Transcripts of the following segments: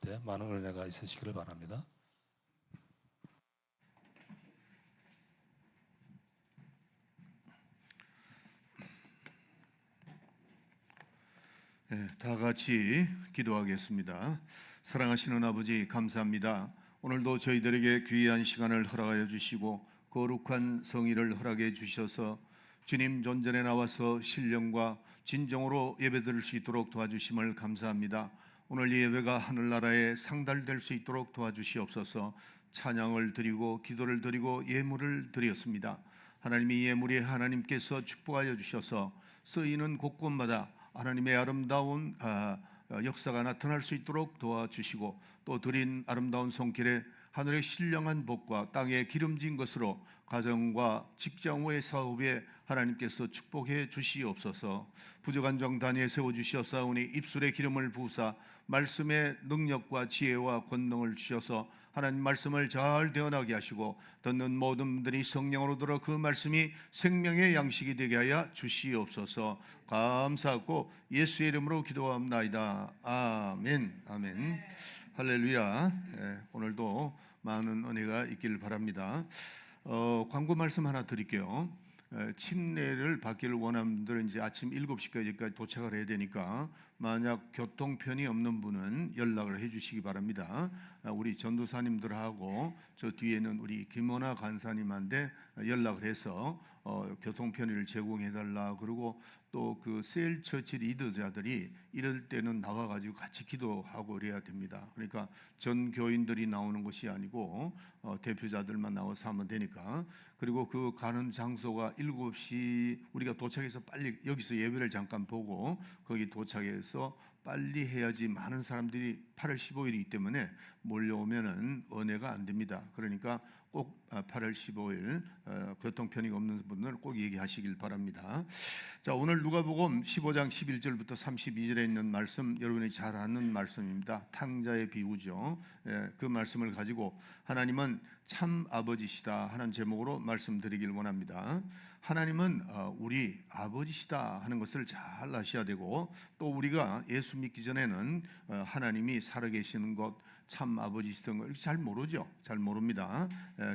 때 많은 은혜가 있으시기를 바랍니다. 다 같이 기도하겠습니다. 사랑하시는 아버지, 감사합니다. 오늘도 저희들에게 귀한 시간을 허락하여 주시고 거룩한 성의를 허락해 주셔서 주님 존전에 나와서 신령과 진정으로 예배드릴 수 있도록 도와주심을 감사합니다. 오늘 예배가 하늘나라에 상달될 수 있도록 도와주시옵소서. 찬양을 드리고 기도를 드리고 예물을 드렸습니다. 하나님이 예물이 하나님께서 축복하여 주셔서 쓰이는 곳곳마다 하나님의 아름다운 역사가 나타날 수 있도록 도와주시고, 또 드린 아름다운 손길에 하늘의 신령한 복과 땅에 기름진 것으로 가정과 직장의 사업에 하나님께서 축복해 주시옵소서. 부족한 정단에 세워주셨사오니 입술에 기름을 부으사 말씀의 능력과 지혜와 권능을 주셔서 하나님 말씀을 잘 대언하게 하시고, 듣는 모든 분들이 성령으로 들어 그 말씀이 생명의 양식이 되게 하여 주시옵소서. 감사하고 예수의 이름으로 기도합나이다. 아멘. 아멘. 할렐루야. 오늘도 많은 은혜가 있기를 바랍니다. 광고 말씀 하나 드릴게요. 침례를 받기를 원하는 분들은 이제 아침 7시까지 도착을 해야 되니까, 만약 교통편이 없는 분은 연락을 해 주시기 바랍니다. 우리 전도사님들하고 저 뒤에는 우리 김원아 간사님한테 연락을 해서 교통편의를 제공해 달라. 그리고 또 그 셀 처치 리더자들이 이럴 때는 나와가지고 같이 기도하고 그래야 됩니다. 그러니까 전 교인들이 나오는 것이 아니고 대표자들만 나와서 하면 되니까. 그리고 그 가는 장소가 7시, 우리가 도착해서 빨리 여기서 예배를 잠깐 보고 거기 도착해서 빨리 해야지 많은 사람들이 8월 15일이기 때문에 몰려오면은 은혜가 안 됩니다. 그러니까 꼭 8월 15일 교통편의가 없는 분들은 꼭 얘기하시길 바랍니다. 자, 오늘 누가복음 15장 11절부터 32절에 있는 말씀, 여러분이 잘 아는 말씀입니다. 탕자의 비유죠. 그 말씀을 가지고 하나님은 참 아버지시다 하는 제목으로 말씀드리길 원합니다. 하나님은 우리 아버지시다 하는 것을 잘 아셔야 되고, 또 우리가 예수 믿기 전에는 하나님이 살아계시는 것, 참 아버지시던 걸 잘 모르죠. 잘 모릅니다.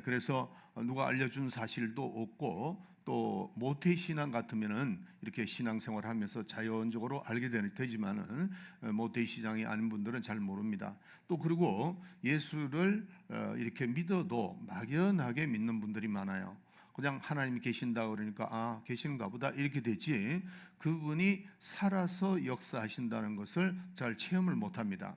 그래서 누가 알려준 사실도 없고, 또 모태신앙 같으면은 이렇게 신앙생활 하면서 자연적으로 알게 되지만은 모태신앙이 아닌 분들은 잘 모릅니다. 또 그리고 예수를 이렇게 믿어도 막연하게 믿는 분들이 많아요. 그냥 하나님이 계신다 그러니까 계시는가 보다 이렇게 되지, 그분이 살아서 역사하신다는 것을 잘 체험을 못합니다.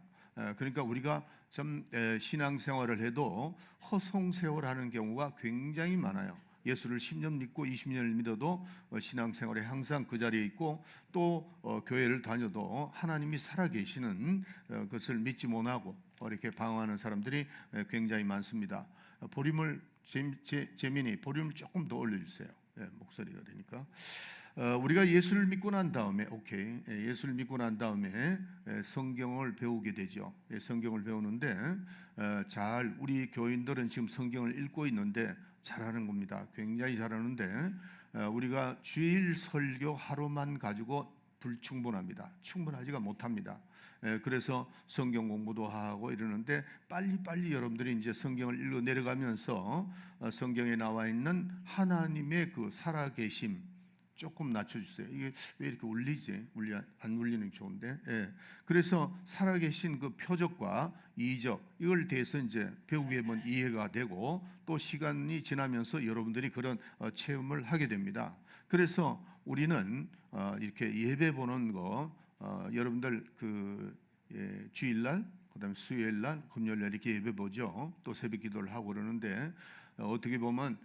그러니까 우리가 좀 신앙생활을 해도 허송세월하는 경우가 굉장히 많아요. 예수를 10년 믿고 20년을 믿어도 신앙생활에 항상 그 자리에 있고, 또 교회를 다녀도 하나님이 살아계시는 것을 믿지 못하고 이렇게 방황하는 사람들이 굉장히 많습니다. 보림을 재민이 보륨을 조금 더 올려주세요. 목소리가 되니까. 우리가 예수를 믿고 난 다음에 예수를 믿고 난 다음에 성경을 배우게 되죠. 성경을 배우는데 우리 교인들은 지금 성경을 읽고 있는데 잘하는 겁니다. 굉장히 잘하는데 우리가 주일 설교 하루만 가지고 불충분합니다. 충분하지가 못합니다. 그래서 성경 공부도 하고 이러는데, 빨리 여러분들이 이제 성경을 읽어 내려가면서 성경에 나와 있는 하나님의 그 살아계심 조금 낮춰주세요. 이게 왜 이렇게 울리지? 안 울리는 게 좋은데. 그래서 살아계신 그 표적과 이적, 이걸 대해서 이제 배우게 되면 이해가 되고, 또 시간이 지나면서 여러분들이 그런 체험을 하게 됩니다. 그래서 우리는 이렇게 예배 보는 거, 여러분들 주일날, 그다음에 수요일날, 금요일날 이렇게 예배 보죠. 또 새벽 기도를 하고 그러는데, 어떻게 보면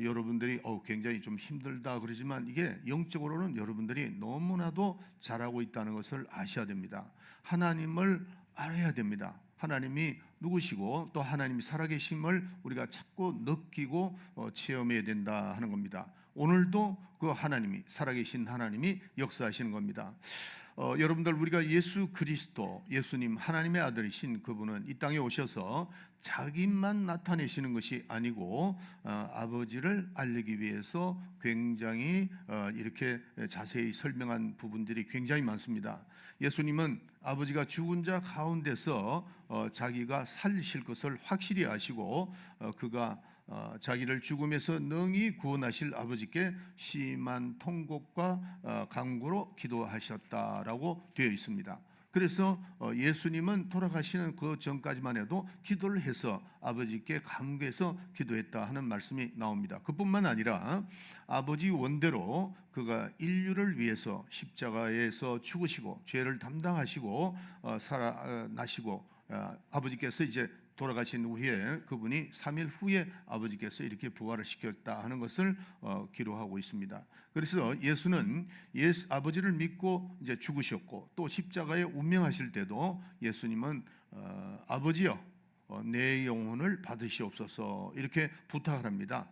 여러분들이 굉장히 좀 힘들다 그러지만, 이게 영적으로는 여러분들이 너무나도 잘하고 있다는 것을 아셔야 됩니다. 하나님을 알아야 됩니다. 하나님이 누구시고 또 하나님이 살아계심을 우리가 자꾸 느끼고 체험해야 된다 하는 겁니다. 오늘도 그 하나님이, 살아계신 하나님이 역사하시는 겁니다. 여러분들, 우리가 예수 그리스도, 예수님 하나님의 아들이신 그분은 이 땅에 오셔서 자기만 나타내시는 것이 아니고 아버지를 알리기 위해서 굉장히 이렇게 자세히 설명한 부분들이 굉장히 많습니다. 예수님은 아버지가 죽은 자 가운데서 자기가 살리실 것을 확실히 아시고 그가 자기를 죽음에서 능히 구원하실 아버지께 심한 통곡과 간구로 기도하셨다라고 되어 있습니다. 그래서 예수님은 돌아가시는 그 전까지만 해도 기도를 해서 아버지께 간구해서 기도했다 하는 말씀이 나옵니다. 그뿐만 아니라 아버지 원대로 그가 인류를 위해서 십자가에서 죽으시고 죄를 담당하시고 살아나시고 아버지께서 이제 돌아가신 후에 그분이 3일 후에 아버지께서 이렇게 부활을 시켰다 하는 것을 기록하고 있습니다. 그래서 예수는 아버지를 믿고 이제 죽으셨고 또 십자가에 운명하실 때도 예수님은 아버지여 내 영혼을 받으시옵소서 이렇게 부탁을 합니다.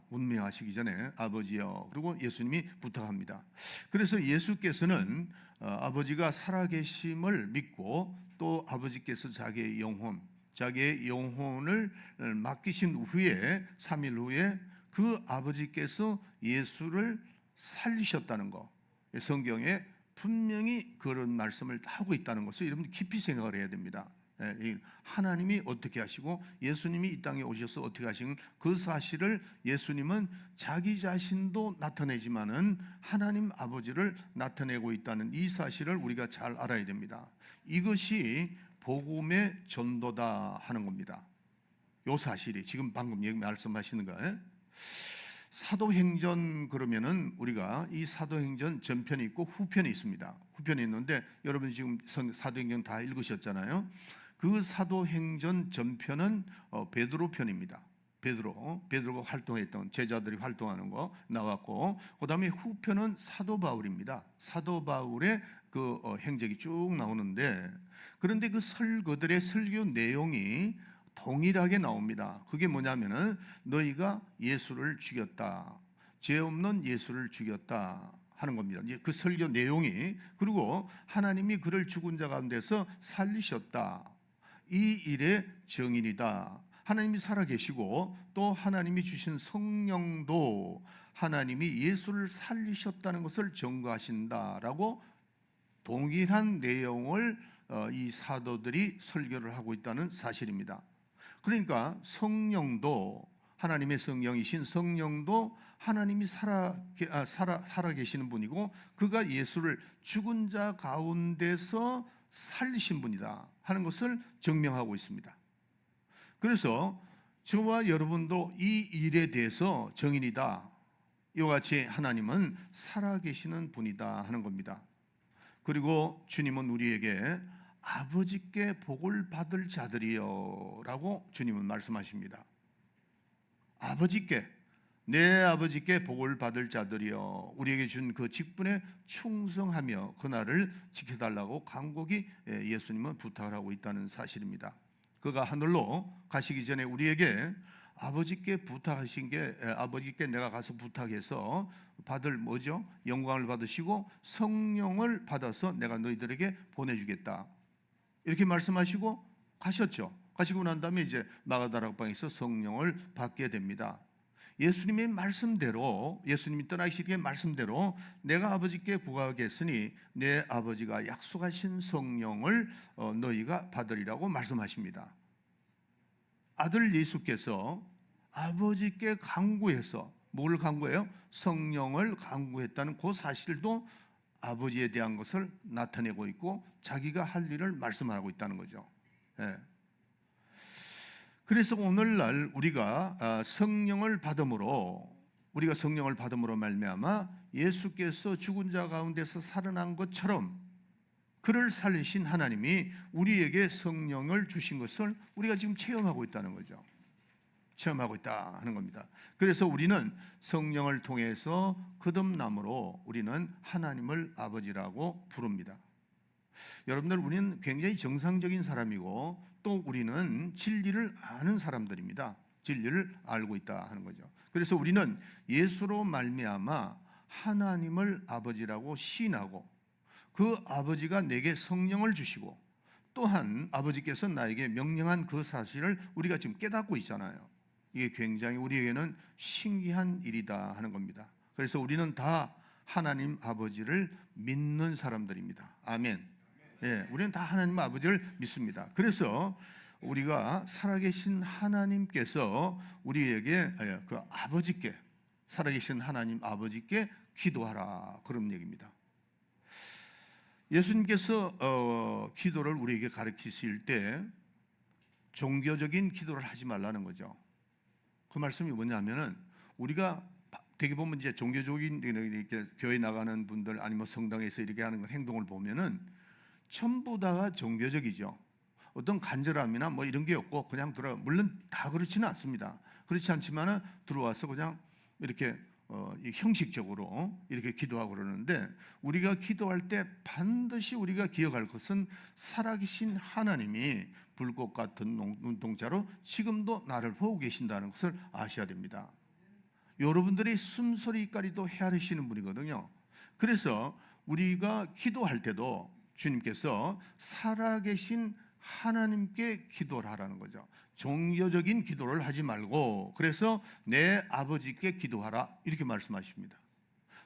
운명하시기 전에 아버지여, 그리고 예수님이 부탁합니다. 그래서 예수께서는 아버지가 살아계심을 믿고 또 아버지께서 자기의 영혼을 맡기신 후에 3일 후에 그 아버지께서 예수를 살리셨다는 것, 성경에 분명히 그런 말씀을 하고 있다는 것을 여러분 깊이 생각을 해야 됩니다. 하나님이 어떻게 하시고 예수님이 이 땅에 오셔서 어떻게 하신 그 사실을 예수님은 자기 자신도 나타내지만은 하나님 아버지를 나타내고 있다는 이 사실을 우리가 잘 알아야 됩니다. 이것이 복음의 전도다 하는 겁니다. 요 사실이 지금 방금 말씀하시는 거예요. 사도행전 그러면은 우리가 이 사도행전 전편이 있고 후편이 있습니다. 후편이 있는데 여러분 지금 사도행전 다 읽으셨잖아요. 그 사도행전 전편은 베드로 편입니다. 베드로가 활동했던 제자들이 활동하는 거 나왔고, 그다음에 후편은 사도 바울입니다. 사도 바울의 그 행적이 쭉 나오는데, 그런데 그들의 설교 내용이 동일하게 나옵니다. 그게 뭐냐면은 너희가 예수를 죽였다, 죄 없는 예수를 죽였다 하는 겁니다. 이제 그 설교 내용이, 그리고 하나님이 그를 죽은 자 가운데서 살리셨다, 이 일의 증인이다. 하나님이 살아계시고 또 하나님이 주신 성령도 하나님이 예수를 살리셨다는 것을 증거하신다라고 동일한 내용을 이 사도들이 설교를 하고 있다는 사실입니다. 그러니까 성령도, 하나님의 성령이신 성령도 하나님이 살아계시는 분이고 그가 예수를 죽은 자 가운데서 살리신 분이다 하는 것을 증명하고 있습니다. 그래서 저와 여러분도 이 일에 대해서 증인이다, 이와 같이 하나님은 살아계시는 분이다 하는 겁니다. 그리고 주님은 우리에게 아버지께 복을 받을 자들이여 라고 주님은 말씀하십니다. 아버지께, 내 아버지께 복을 받을 자들이여, 우리에게 준 그 직분에 충성하며 그날을 지켜달라고 간곡히 예수님은 부탁을 하고 있다는 사실입니다. 그가 하늘로 가시기 전에 우리에게 아버지께 부탁하신 게, 아버지께 내가 가서 부탁해서 받을 뭐죠? 영광을 받으시고 성령을 받아서 내가 너희들에게 보내주겠다, 이렇게 말씀하시고 가셨죠. 가시고 난 다음에 이제 마가다락방에서 성령을 받게 됩니다. 예수님의 말씀대로, 예수님이 떠나시기의 말씀대로 내가 아버지께 구하겠으니 내 아버지가 약속하신 성령을 너희가 받으리라고 말씀하십니다. 아들 예수께서 아버지께 간구해서, 뭘 간구해요? 성령을 간구했다는 그 사실도 아버지에 대한 것을 나타내고 있고 자기가 할 일을 말씀하고 있다는 거죠. 그래서 오늘날 우리가 성령을 받음으로 말미암아 예수께서 죽은 자 가운데서 살아난 것처럼 그를 살리신 하나님이 우리에게 성령을 주신 것을 우리가 지금 체험하고 있다는 거죠. 체험하고 있다 하는 겁니다. 그래서 우리는 성령을 통해서 거듭남으로 우리는 하나님을 아버지라고 부릅니다. 여러분들, 우리는 굉장히 정상적인 사람이고 또 우리는 진리를 아는 사람들입니다. 진리를 알고 있다 하는 거죠. 그래서 우리는 예수로 말미암아 하나님을 아버지라고 시인하고 그 아버지가 내게 성령을 주시고 또한 아버지께서 나에게 명령한 그 사실을 우리가 지금 깨닫고 있잖아요. 이게 굉장히 우리에게는 신기한 일이다 하는 겁니다. 그래서 우리는 다 하나님 아버지를 믿는 사람들입니다. 아멘. 예, 우리는 다 하나님 아버지를 믿습니다. 그래서 우리가 살아계신 하나님께서 우리에게 그 아버지께, 살아계신 하나님 아버지께 기도하라, 그런 얘기입니다. 예수님께서 기도를 우리에게 가르치실 때 종교적인 기도를 하지 말라는 거죠. 그 말씀이 뭐냐면은, 우리가 되게 보면 이제 종교적인 이렇게 교회 나가는 분들 아니면 성당에서 이렇게 하는 행동을 보면은 전부 다가 종교적이죠. 어떤 간절함이나 뭐 이런 게 없고 그냥 들어가, 물론 다 그렇지는 않습니다. 그렇지 않지만은 들어와서 그냥 이렇게 형식적으로 이렇게 기도하고 그러는데, 우리가 기도할 때 반드시 우리가 기억할 것은 살아계신 하나님이 불꽃 같은 눈동자로 지금도 나를 보고 계신다는 것을 아셔야 됩니다. 여러분들이 숨소리까지도 헤아리시는 분이거든요. 그래서 우리가 기도할 때도 주님께서 살아계신 하나님께 기도를 하라는 거죠. 종교적인 기도를 하지 말고, 그래서 내 아버지께 기도하라, 이렇게 말씀하십니다.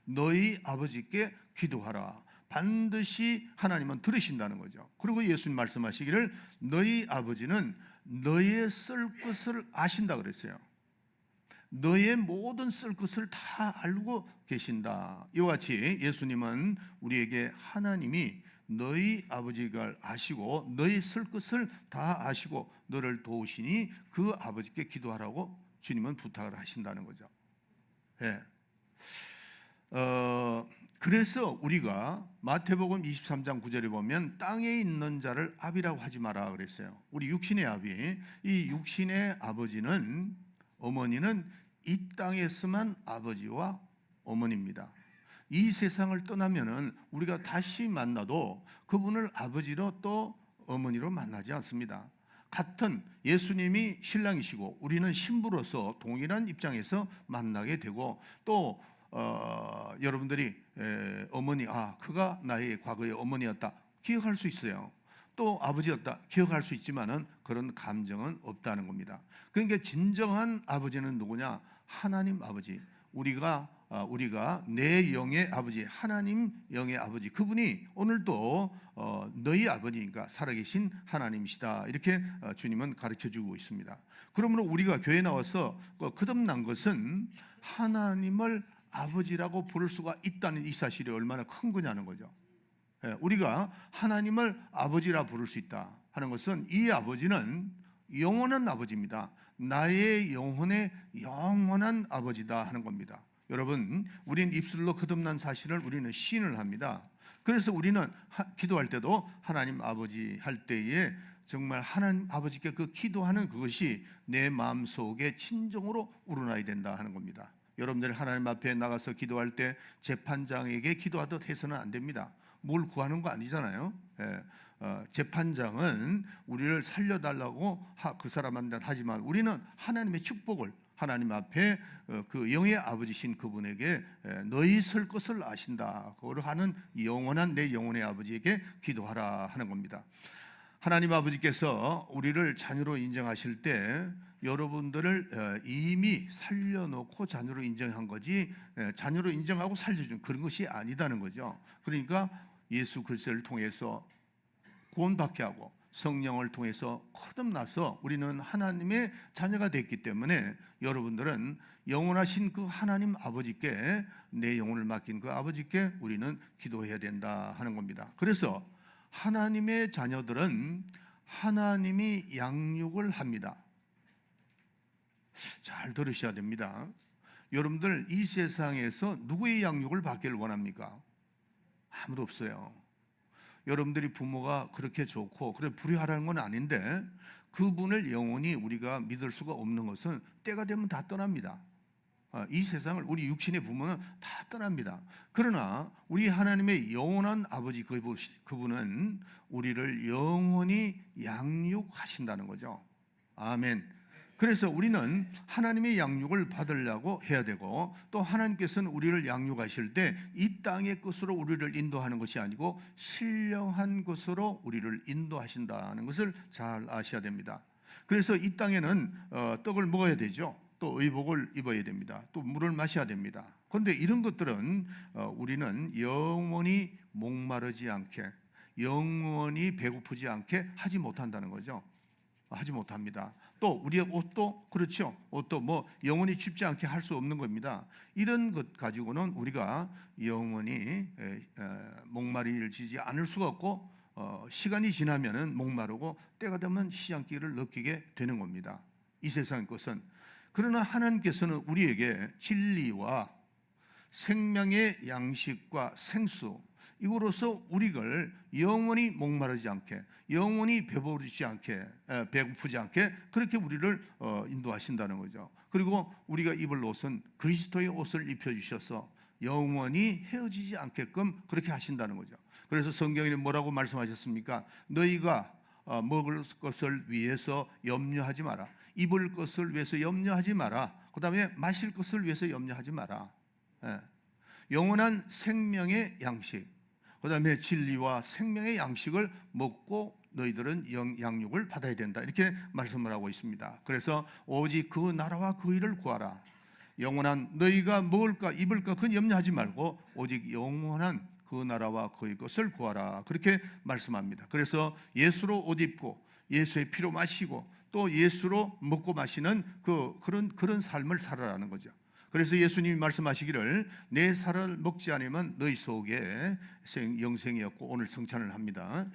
너희 아버지께 기도하라. 반드시 하나님은 들으신다는 거죠. 그리고 예수님 말씀하시기를 너희 아버지는 너희의 쓸 것을 아신다 그랬어요. 너의 모든 쓸 것을 다 알고 계신다. 이와 같이 예수님은 우리에게 하나님이 너희 아버지가 아시고 너희 쓸 것을 다 아시고 너를 도우시니 그 아버지께 기도하라고 주님은 부탁을 하신다는 거죠. 예. 그래서 우리가 마태복음 23장 9절에 보면 땅에 있는 자를 아비라고 하지 마라 그랬어요. 우리 육신의 아비, 이 육신의 아버지는, 어머니는 이 땅에서만 아버지와 어머니입니다. 이 세상을 떠나면은 우리가 다시 만나도 그분을 아버지로 또 어머니로 만나지 않습니다. 같은 예수님이 신랑이시고 우리는 신부로서 동일한 입장에서 만나게 되고, 또 여러분들이 어머니, 그가 나의 과거의 어머니였다 기억할 수 있어요. 또 아버지였다 기억할 수 있지만은 그런 감정은 없다는 겁니다. 그러니까 진정한 아버지는 누구냐? 하나님 아버지. 우리가 내 영의 아버지, 하나님 영의 아버지, 그분이 오늘도 너희 아버지니까 살아계신 하나님이시다, 이렇게 주님은 가르쳐주고 있습니다. 그러므로 우리가 교회 나와서 거듭난 것은 하나님을 아버지라고 부를 수가 있다는 이 사실이 얼마나 큰 거냐는 거죠. 우리가 하나님을 아버지라 부를 수 있다 하는 것은, 이 아버지는 영원한 아버지입니다. 나의 영혼의 영원한 아버지다 하는 겁니다. 여러분, 우리는 입술로 거듭난 사실을 우리는 시인을 합니다. 그래서 우리는 기도할 때도 하나님 아버지 할 때에 정말 하나님 아버지께 그 기도하는 그것이 내 마음속에 진정으로 우러나야 된다 하는 겁니다. 여러분들 하나님 앞에 나가서 기도할 때 재판장에게 기도하듯 해서는 안 됩니다. 뭘 구하는 거 아니잖아요. 재판장은 우리를 살려달라고 그 사람한테 하지만 우리는 하나님의 축복을, 하나님 앞에 그 영의 아버지신 그분에게 너희 쓸 것을 아신다, 그걸 하는 영원한 내 영혼의 아버지에게 기도하라 하는 겁니다. 하나님 아버지께서 우리를 자녀로 인정하실 때 여러분들을 이미 살려놓고 자녀로 인정한 거지, 자녀로 인정하고 살려준 그런 것이 아니다는 거죠. 그러니까 예수 그리스도를 통해서 구원받게 하고 성령을 통해서 거듭나서 우리는 하나님의 자녀가 됐기 때문에 여러분들은 영원하신 그 하나님 아버지께, 내 영혼을 맡긴 그 아버지께 우리는 기도해야 된다 하는 겁니다. 그래서 하나님의 자녀들은 하나님이 양육을 합니다. 잘 들으셔야 됩니다. 여러분들 이 세상에서 누구의 양육을 받기를 원합니까? 아무도 없어요. 여러분들이 부모가 그렇게 좋고 그래 불효하라는 건 아닌데, 그분을 영원히 우리가 믿을 수가 없는 것은 때가 되면 다 떠납니다. 이 세상을, 우리 육신의 부모는 다 떠납니다. 그러나 우리 하나님의 영원한 아버지 그분은 우리를 영원히 양육하신다는 거죠. 아멘. 그래서 우리는 하나님의 양육을 받으려고 해야 되고, 또 하나님께서는 우리를 양육하실 때 이 땅의 것으로 우리를 인도하는 것이 아니고 신령한 것으로 우리를 인도하신다는 것을 잘 아셔야 됩니다. 그래서 이 땅에는 떡을 먹어야 되죠. 또 의복을 입어야 됩니다. 또 물을 마셔야 됩니다. 그런데 이런 것들은 우리는 영원히 목마르지 않게, 영원히 배고프지 않게 하지 못한다는 거죠. 하지 못합니다. 또 우리의 옷도 그렇죠. 옷도 뭐 영원히 춥지 않게 할 수 없는 겁니다. 이런 것 가지고는 우리가 영원히 목마르지 않을 수가 없고 시간이 지나면은 목마르고 때가 되면 시장기를 느끼게 되는 겁니다. 이 세상의 것은. 그러나 하나님께서는 우리에게 진리와 생명의 양식과 생수, 이거로서 우리를 영원히 목마르지 않게, 영원히 배부르지 않게, 배고프지 않게 그렇게 우리를 인도하신다는 거죠. 그리고 우리가 입을 옷은 그리스도의 옷을 입혀주셔서 영원히 헤어지지 않게끔 그렇게 하신다는 거죠. 그래서 성경에 뭐라고 말씀하셨습니까? 너희가 먹을 것을 위해서 염려하지 마라. 입을 것을 위해서 염려하지 마라. 그 다음에 마실 것을 위해서 염려하지 마라. 영원한 생명의 양식, 그 다음에 진리와 생명의 양식을 먹고 너희들은 양육을 받아야 된다, 이렇게 말씀을 하고 있습니다. 그래서 오직 그 나라와 그 일을 구하라. 영원한 너희가 먹을까 입을까 그건 염려하지 말고 오직 영원한 그 나라와 그의 것을 구하라, 그렇게 말씀합니다. 그래서 예수로 옷 입고 예수의 피로 마시고 또 예수로 먹고 마시는 그런 삶을 살아라는 거죠. 그래서 예수님이 말씀하시기를 내 살을 먹지 않으면 너희 속에 영생이 없고, 오늘 성찬을 합니다.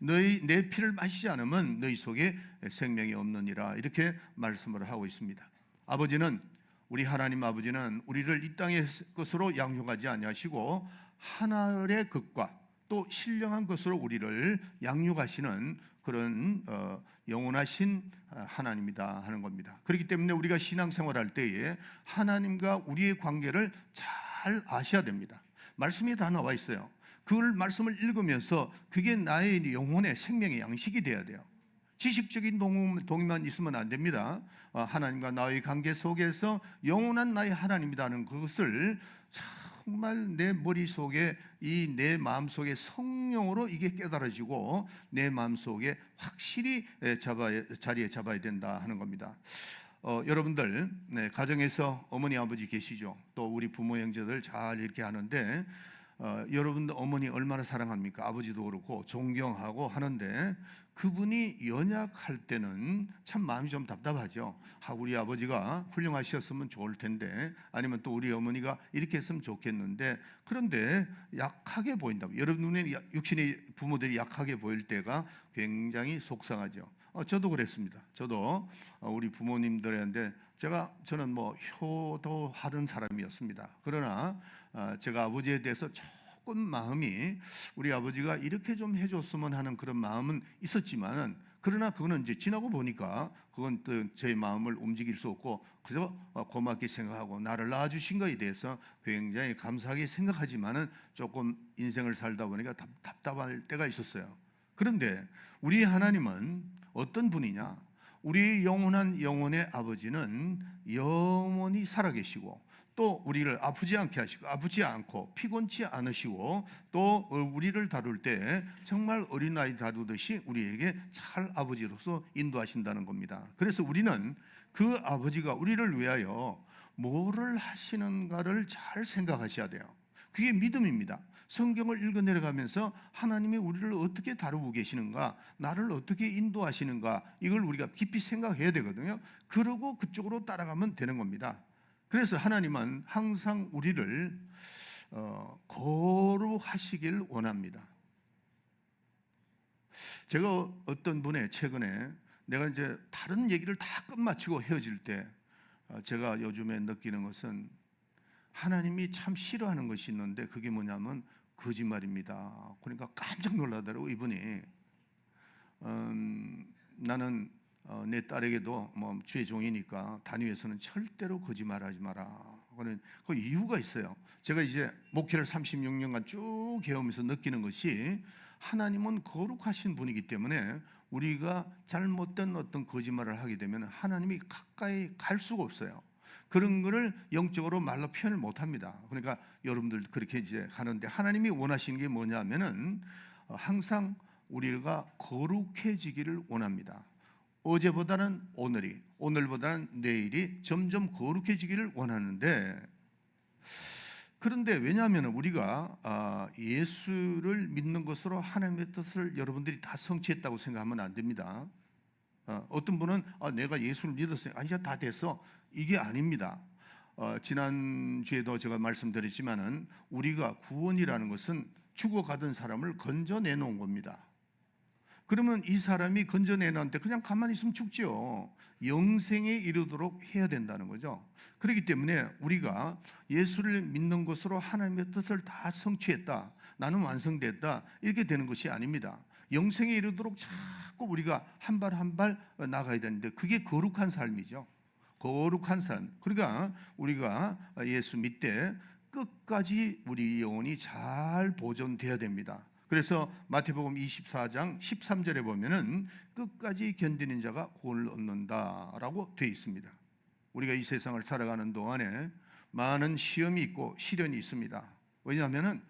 너희 내 피를 마시지 않으면 너희 속에 생명이 없느니라, 이렇게 말씀을 하고 있습니다. 아버지는, 우리 하나님 아버지는 우리를 이 땅의 것으로 양육하지 아니하시고 하늘의 것과 또 신령한 것으로 우리를 양육하시는 그런 영원하신 하나님이다 하는 겁니다. 그렇기 때문에 우리가 신앙생활할 때에 하나님과 우리의 관계를 잘 아셔야 됩니다. 말씀이 다 나와 있어요. 그 말씀을 읽으면서 그게 나의 영혼의 생명의 양식이 돼야 돼요. 지식적인 동의만 있으면 안 됩니다. 하나님과 나의 관계 속에서 영원한 나의 하나님이라는 그것을 정말 내 머릿속에, 이 내 마음속에 성령으로 이게 깨달아지고 내 마음속에 확실히 자리에 잡아야 된다 하는 겁니다. 여러분들, 가정에서 어머니 아버지 계시죠? 또 우리 부모 형제들 잘 이렇게 하는데 여러분들 어머니 얼마나 사랑합니까? 아버지도 그렇고 존경하고 하는데 그분이 연약할 때는 참 마음이 좀 답답하죠. 우리 아버지가 훌륭하셨으면 좋을 텐데, 아니면 또 우리 어머니가 이렇게 했으면 좋겠는데, 그런데 약하게 보인다. 여러분 눈에 육신의 부모들이 약하게 보일 때가 굉장히 속상하죠. 저도 그랬습니다. 저도 우리 부모님들한테 저는 뭐 효도하는 사람이었습니다. 그러나 제가 아버지에 대해서 조금 마음이, 우리 아버지가 이렇게 좀 해줬으면 하는 그런 마음은 있었지만은, 그러나 그거는 이제 지나고 보니까 그건 또 제 마음을 움직일 수 없고, 그저 고맙게 생각하고 나를 낳아주신 것에 대해서 굉장히 감사하게 생각하지만은 조금 인생을 살다 보니까 답답할 때가 있었어요. 그런데 우리 하나님은 어떤 분이냐? 우리 영원한 영혼의 아버지는 영원히 살아계시고, 또 우리를 아프지 않게 하시고, 아프지 않고 피곤치 않으시고, 또 우리를 다룰 때 정말 어린아이 다루듯이 우리에게 잘 아버지로서 인도하신다는 겁니다. 그래서 우리는 그 아버지가 우리를 위하여 뭐를 하시는가를 잘 생각하셔야 돼요. 그게 믿음입니다. 성경을 읽어 내려가면서 하나님이 우리를 어떻게 다루고 계시는가, 나를 어떻게 인도하시는가, 이걸 우리가 깊이 생각해야 되거든요. 그러고 그쪽으로 따라가면 되는 겁니다. 그래서 하나님은 항상 우리를 거룩하시길 원합니다. 제가 어떤 분의 최근에, 내가 이제 다른 얘기를 다 끝마치고 헤어질 때 제가 요즘에 느끼는 것은, 하나님이 참 싫어하는 것이 있는데 그게 뭐냐면 거짓말입니다. 그러니까 깜짝 놀라더라고 이분이. 나는 내 딸에게도 뭐 주의 종이니까 단위에서는 절대로 거짓말하지 마라. 그 이유가 있어요. 제가 이제 목회를 36년간 쭉 배우면서 느끼는 것이, 하나님은 거룩하신 분이기 때문에 우리가 잘못된 어떤 거짓말을 하게 되면 하나님이 가까이 갈 수가 없어요. 그런 거를 영적으로 말로 표현을 못 합니다. 그러니까 여러분들 그렇게 이제 하는데, 하나님이 원하시는 게 뭐냐면은 항상 우리가 거룩해지기를 원합니다. 어제보다는 오늘이, 오늘보다는 내일이 점점 거룩해지기를 원하는데, 그런데 왜냐하면 우리가 예수를 믿는 것으로 하나님의 뜻을 여러분들이 다 성취했다고 생각하면 안 됩니다. 어떤 분은 내가 예수를 믿었어요. 이제 다 됐어. 이게 아닙니다. 지난주에도 제가 말씀드렸지만은 우리가 구원이라는 것은 죽어가던 사람을 건져내놓은 겁니다. 그러면 이 사람이 건져내놓은데 그냥 가만히 있으면 죽죠. 영생에 이르도록 해야 된다는 거죠. 그렇기 때문에 우리가 예수를 믿는 것으로 하나님의 뜻을 다 성취했다, 나는 완성됐다, 이렇게 되는 것이 아닙니다. 영생에 이르도록 자꾸 우리가 한 발 한 발 나가야 되는데 그게 거룩한 삶이죠. 거룩한 삶. 그러니까 우리가 예수 믿되 끝까지 우리 영혼이 잘 보존돼야 됩니다. 그래서 마태복음 24장 13절에 보면은 끝까지 견디는 자가 구원을 얻는다라고 되어 있습니다. 우리가 이 세상을 살아가는 동안에 많은 시험이 있고 시련이 있습니다. 왜냐하면은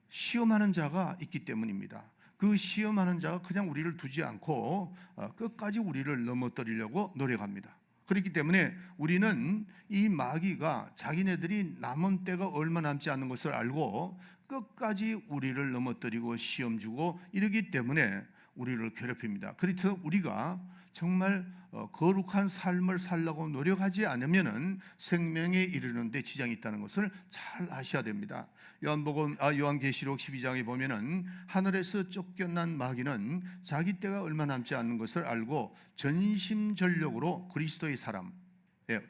시험하는 자가 있기 때문입니다. 그 시험하는 자가 그냥 우리를 두지 않고 끝까지 우리를 넘어뜨리려고 노력합니다. 그렇기 때문에 우리는 이 마귀가 자기네들이 남은 때가 얼마 남지 않는 것을 알고 끝까지 우리를 넘어뜨리고 시험 주고 이러기 때문에 우리를 괴롭힙니다. 그래서 우리가 정말 거룩한 삶을 살려고 노력하지 않으면은 생명에 이르는 데 지장이 있다는 것을 잘 아셔야 됩니다. 요한계시록 12장에 보면은 하늘에서 쫓겨난 마귀는 자기 때가 얼마 남지 않는 것을 알고 전심전력으로 그리스도의 사람,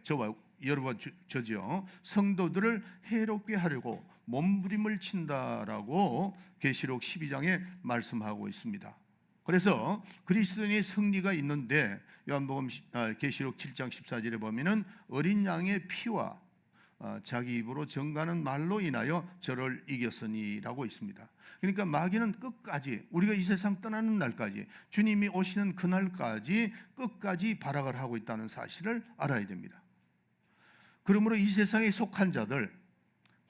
저와 여러분 저지요, 성도들을 해롭게 하려고 몸부림을 친다라고 계시록 12장에 말씀하고 있습니다. 그래서 그리스도인의 승리가 있는데 요한복음 계시록 7장 14절에 보면은 어린 양의 피와 자기 입으로 정가는 말로 인하여 저를 이겼으니라고 있습니다. 그러니까 마귀는 끝까지 우리가 이 세상 떠나는 날까지, 주님이 오시는 그날까지 끝까지 발악을 하고 있다는 사실을 알아야 됩니다. 그러므로 이 세상에 속한 자들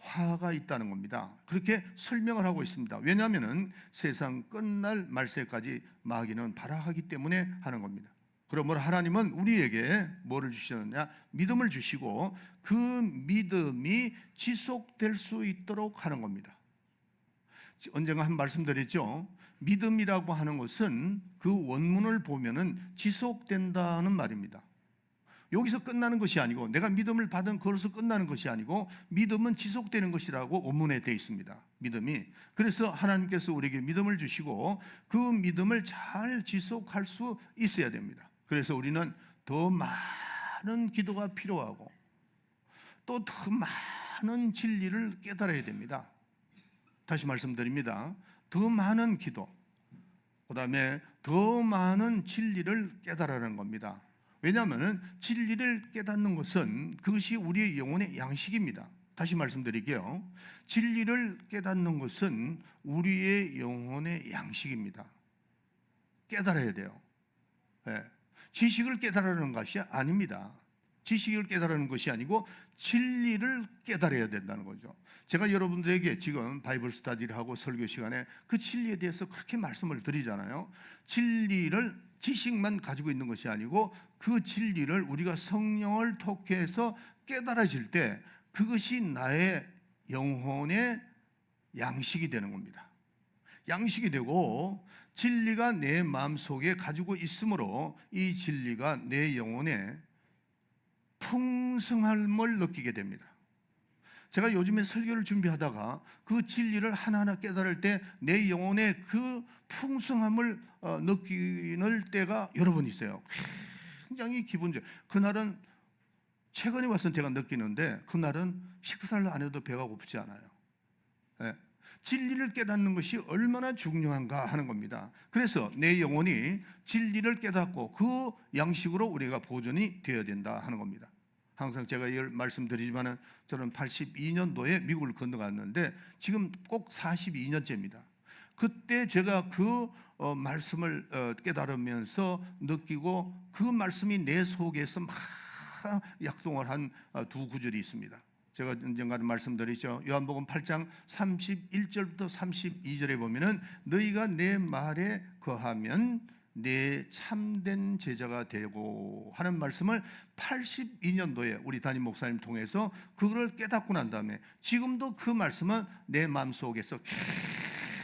화가 있다는 겁니다. 그렇게 설명을 하고 있습니다. 왜냐하면 세상 끝날 말세까지 마귀는 발악하기 때문에 하는 겁니다. 그러므로 하나님은 우리에게 뭐를 주시느냐? 믿음을 주시고 그 믿음이 지속될 수 있도록 하는 겁니다. 언젠가 한 말씀드렸죠. 믿음이라고 하는 것은 그 원문을 보면은 지속된다는 말입니다. 여기서 끝나는 것이 아니고, 내가 믿음을 받은 그것으로 끝나는 것이 아니고, 믿음은 지속되는 것이라고 원문에 되어 있습니다. 믿음이. 그래서 하나님께서 우리에게 믿음을 주시고 그 믿음을 잘 지속할 수 있어야 됩니다. 그래서 우리는 더 많은 기도가 필요하고 또 더 많은 진리를 깨달아야 됩니다. 다시 말씀드립니다. 더 많은 기도, 그 다음에 더 많은 진리를 깨달으라는 겁니다. 왜냐하면 진리를 깨닫는 것은 그것이 우리의 영혼의 양식입니다. 다시 말씀드릴게요. 진리를 깨닫는 것은 우리의 영혼의 양식입니다. 깨달아야 돼요. 네. 지식을 깨달으는 것이 아닙니다. 지식을 깨달으는 것이 아니고 진리를 깨달아야 된다는 거죠. 제가 여러분들에게 지금 바이블 스터디를 하고 설교 시간에 그 진리에 대해서 그렇게 말씀을 드리잖아요. 진리를 지식만 가지고 있는 것이 아니고 그 진리를 우리가 성령을 통해서 깨달아질 때 그것이 나의 영혼의 양식이 되는 겁니다. 양식이 되고 진리가 내 마음속에 가지고 있으므로 이 진리가 내 영혼의 풍성함을 느끼게 됩니다. 제가 요즘에 설교를 준비하다가 그 진리를 하나하나 깨달을 때 내 영혼의 그 풍성함을 느끼는 때가 여러 번 있어요. 굉장히 기분적. 그날은 최근에 와서 제가 느끼는데 그날은 식사를 안 해도 배가 고프지 않아요. 네. 진리를 깨닫는 것이 얼마나 중요한가 하는 겁니다. 그래서 내 영혼이 진리를 깨닫고 그 양식으로 우리가 보존이 되어야 된다 하는 겁니다. 항상 제가 말씀드리지만 저는 82년도에 미국을 건너갔는데 지금 꼭 42년째입니다. 그때 제가 그 말씀을 깨달으면서 느끼고 그 말씀이 내 속에서 막 약동을 한 두 구절이 있습니다. 제가 언젠가는 말씀드리죠. 요한복음 8장 31절부터 32절에 보면은 너희가 내 말에 거하면 내 참된 제자가 되고 하는 말씀을 82년도에 우리 담임 목사님 통해서 그걸 깨닫고 난 다음에 지금도 그 말씀은 내 마음속에서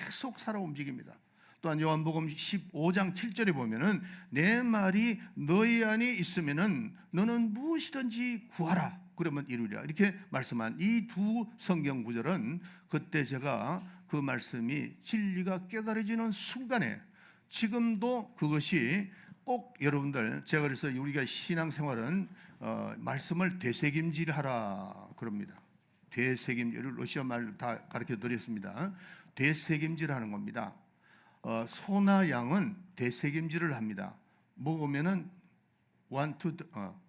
계속 살아 움직입니다. 또한 요한복음 15장 7절에 보면은 내 말이 너희 안에 있으면은 너는 무엇이든지 구하라 그러면 이루리라 이렇게 말씀한 이 두 성경 구절은 그때 제가 그 말씀이 진리가 깨달아지는 순간에 지금도 그것이 꼭 여러분들 제가 그래서 우리가 신앙생활은 말씀을 되새김질하라 그럽니다. 되새김질을 러시아 말 다 가르쳐 드렸습니다. 되새김질하는 겁니다. 소나 양은 되새김질을 합니다. 먹으면은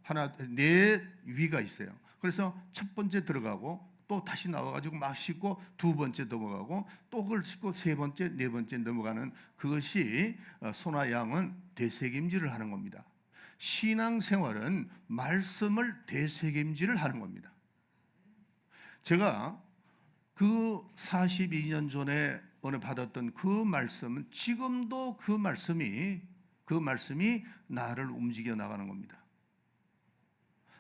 하나 네 위가 있어요. 그래서 첫 번째 들어가고 또 다시 나와가지고 막 씻고 두 번째 넘어가고 또 그걸 씻고 세 번째, 네 번째 넘어가는 그것이 소나 양은 되새김질을 하는 겁니다. 신앙생활은 말씀을 되새김질을 하는 겁니다. 제가 그 42년 전에 오늘 받았던 그 말씀은 지금도 그 말씀이 나를 움직여 나가는 겁니다.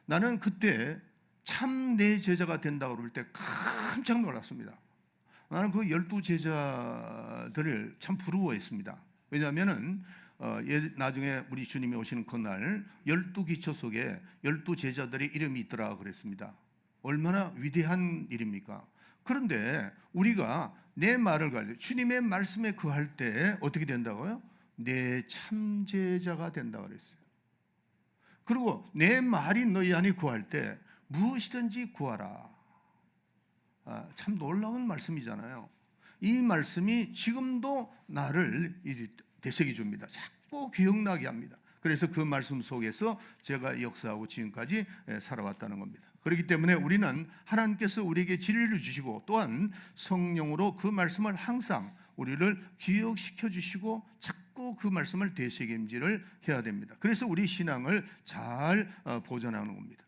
나는 그때 참 내 제자가 된다고 그럴 때 깜짝 놀랐습니다. 나는 그 12제자들을 참 부러워했습니다. 왜냐하면은 나중에 우리 주님이 오시는 그날 12기초 속에 12제자들의 이름이 있더라 그랬습니다. 얼마나 위대한 일입니까? 그런데 우리가 내 말을 가지고 주님의 말씀에 거할 때 어떻게 된다고요? 내 참제자가 된다고 그랬어요. 그리고 내 말이 너희 안에 거할 때 무엇이든지 구하라. 참 놀라운 말씀이잖아요. 이 말씀이 지금도 나를 되새겨 줍니다. 자꾸 기억나게 합니다. 그래서 그 말씀 속에서 제가 역사하고 지금까지 살아왔다는 겁니다. 그렇기 때문에 우리는 하나님께서 우리에게 진리를 주시고 또한 성령으로 그 말씀을 항상 우리를 기억시켜 주시고 자꾸 그 말씀을 되새김질을 해야 됩니다. 그래서 우리 신앙을 잘 보존하는 겁니다.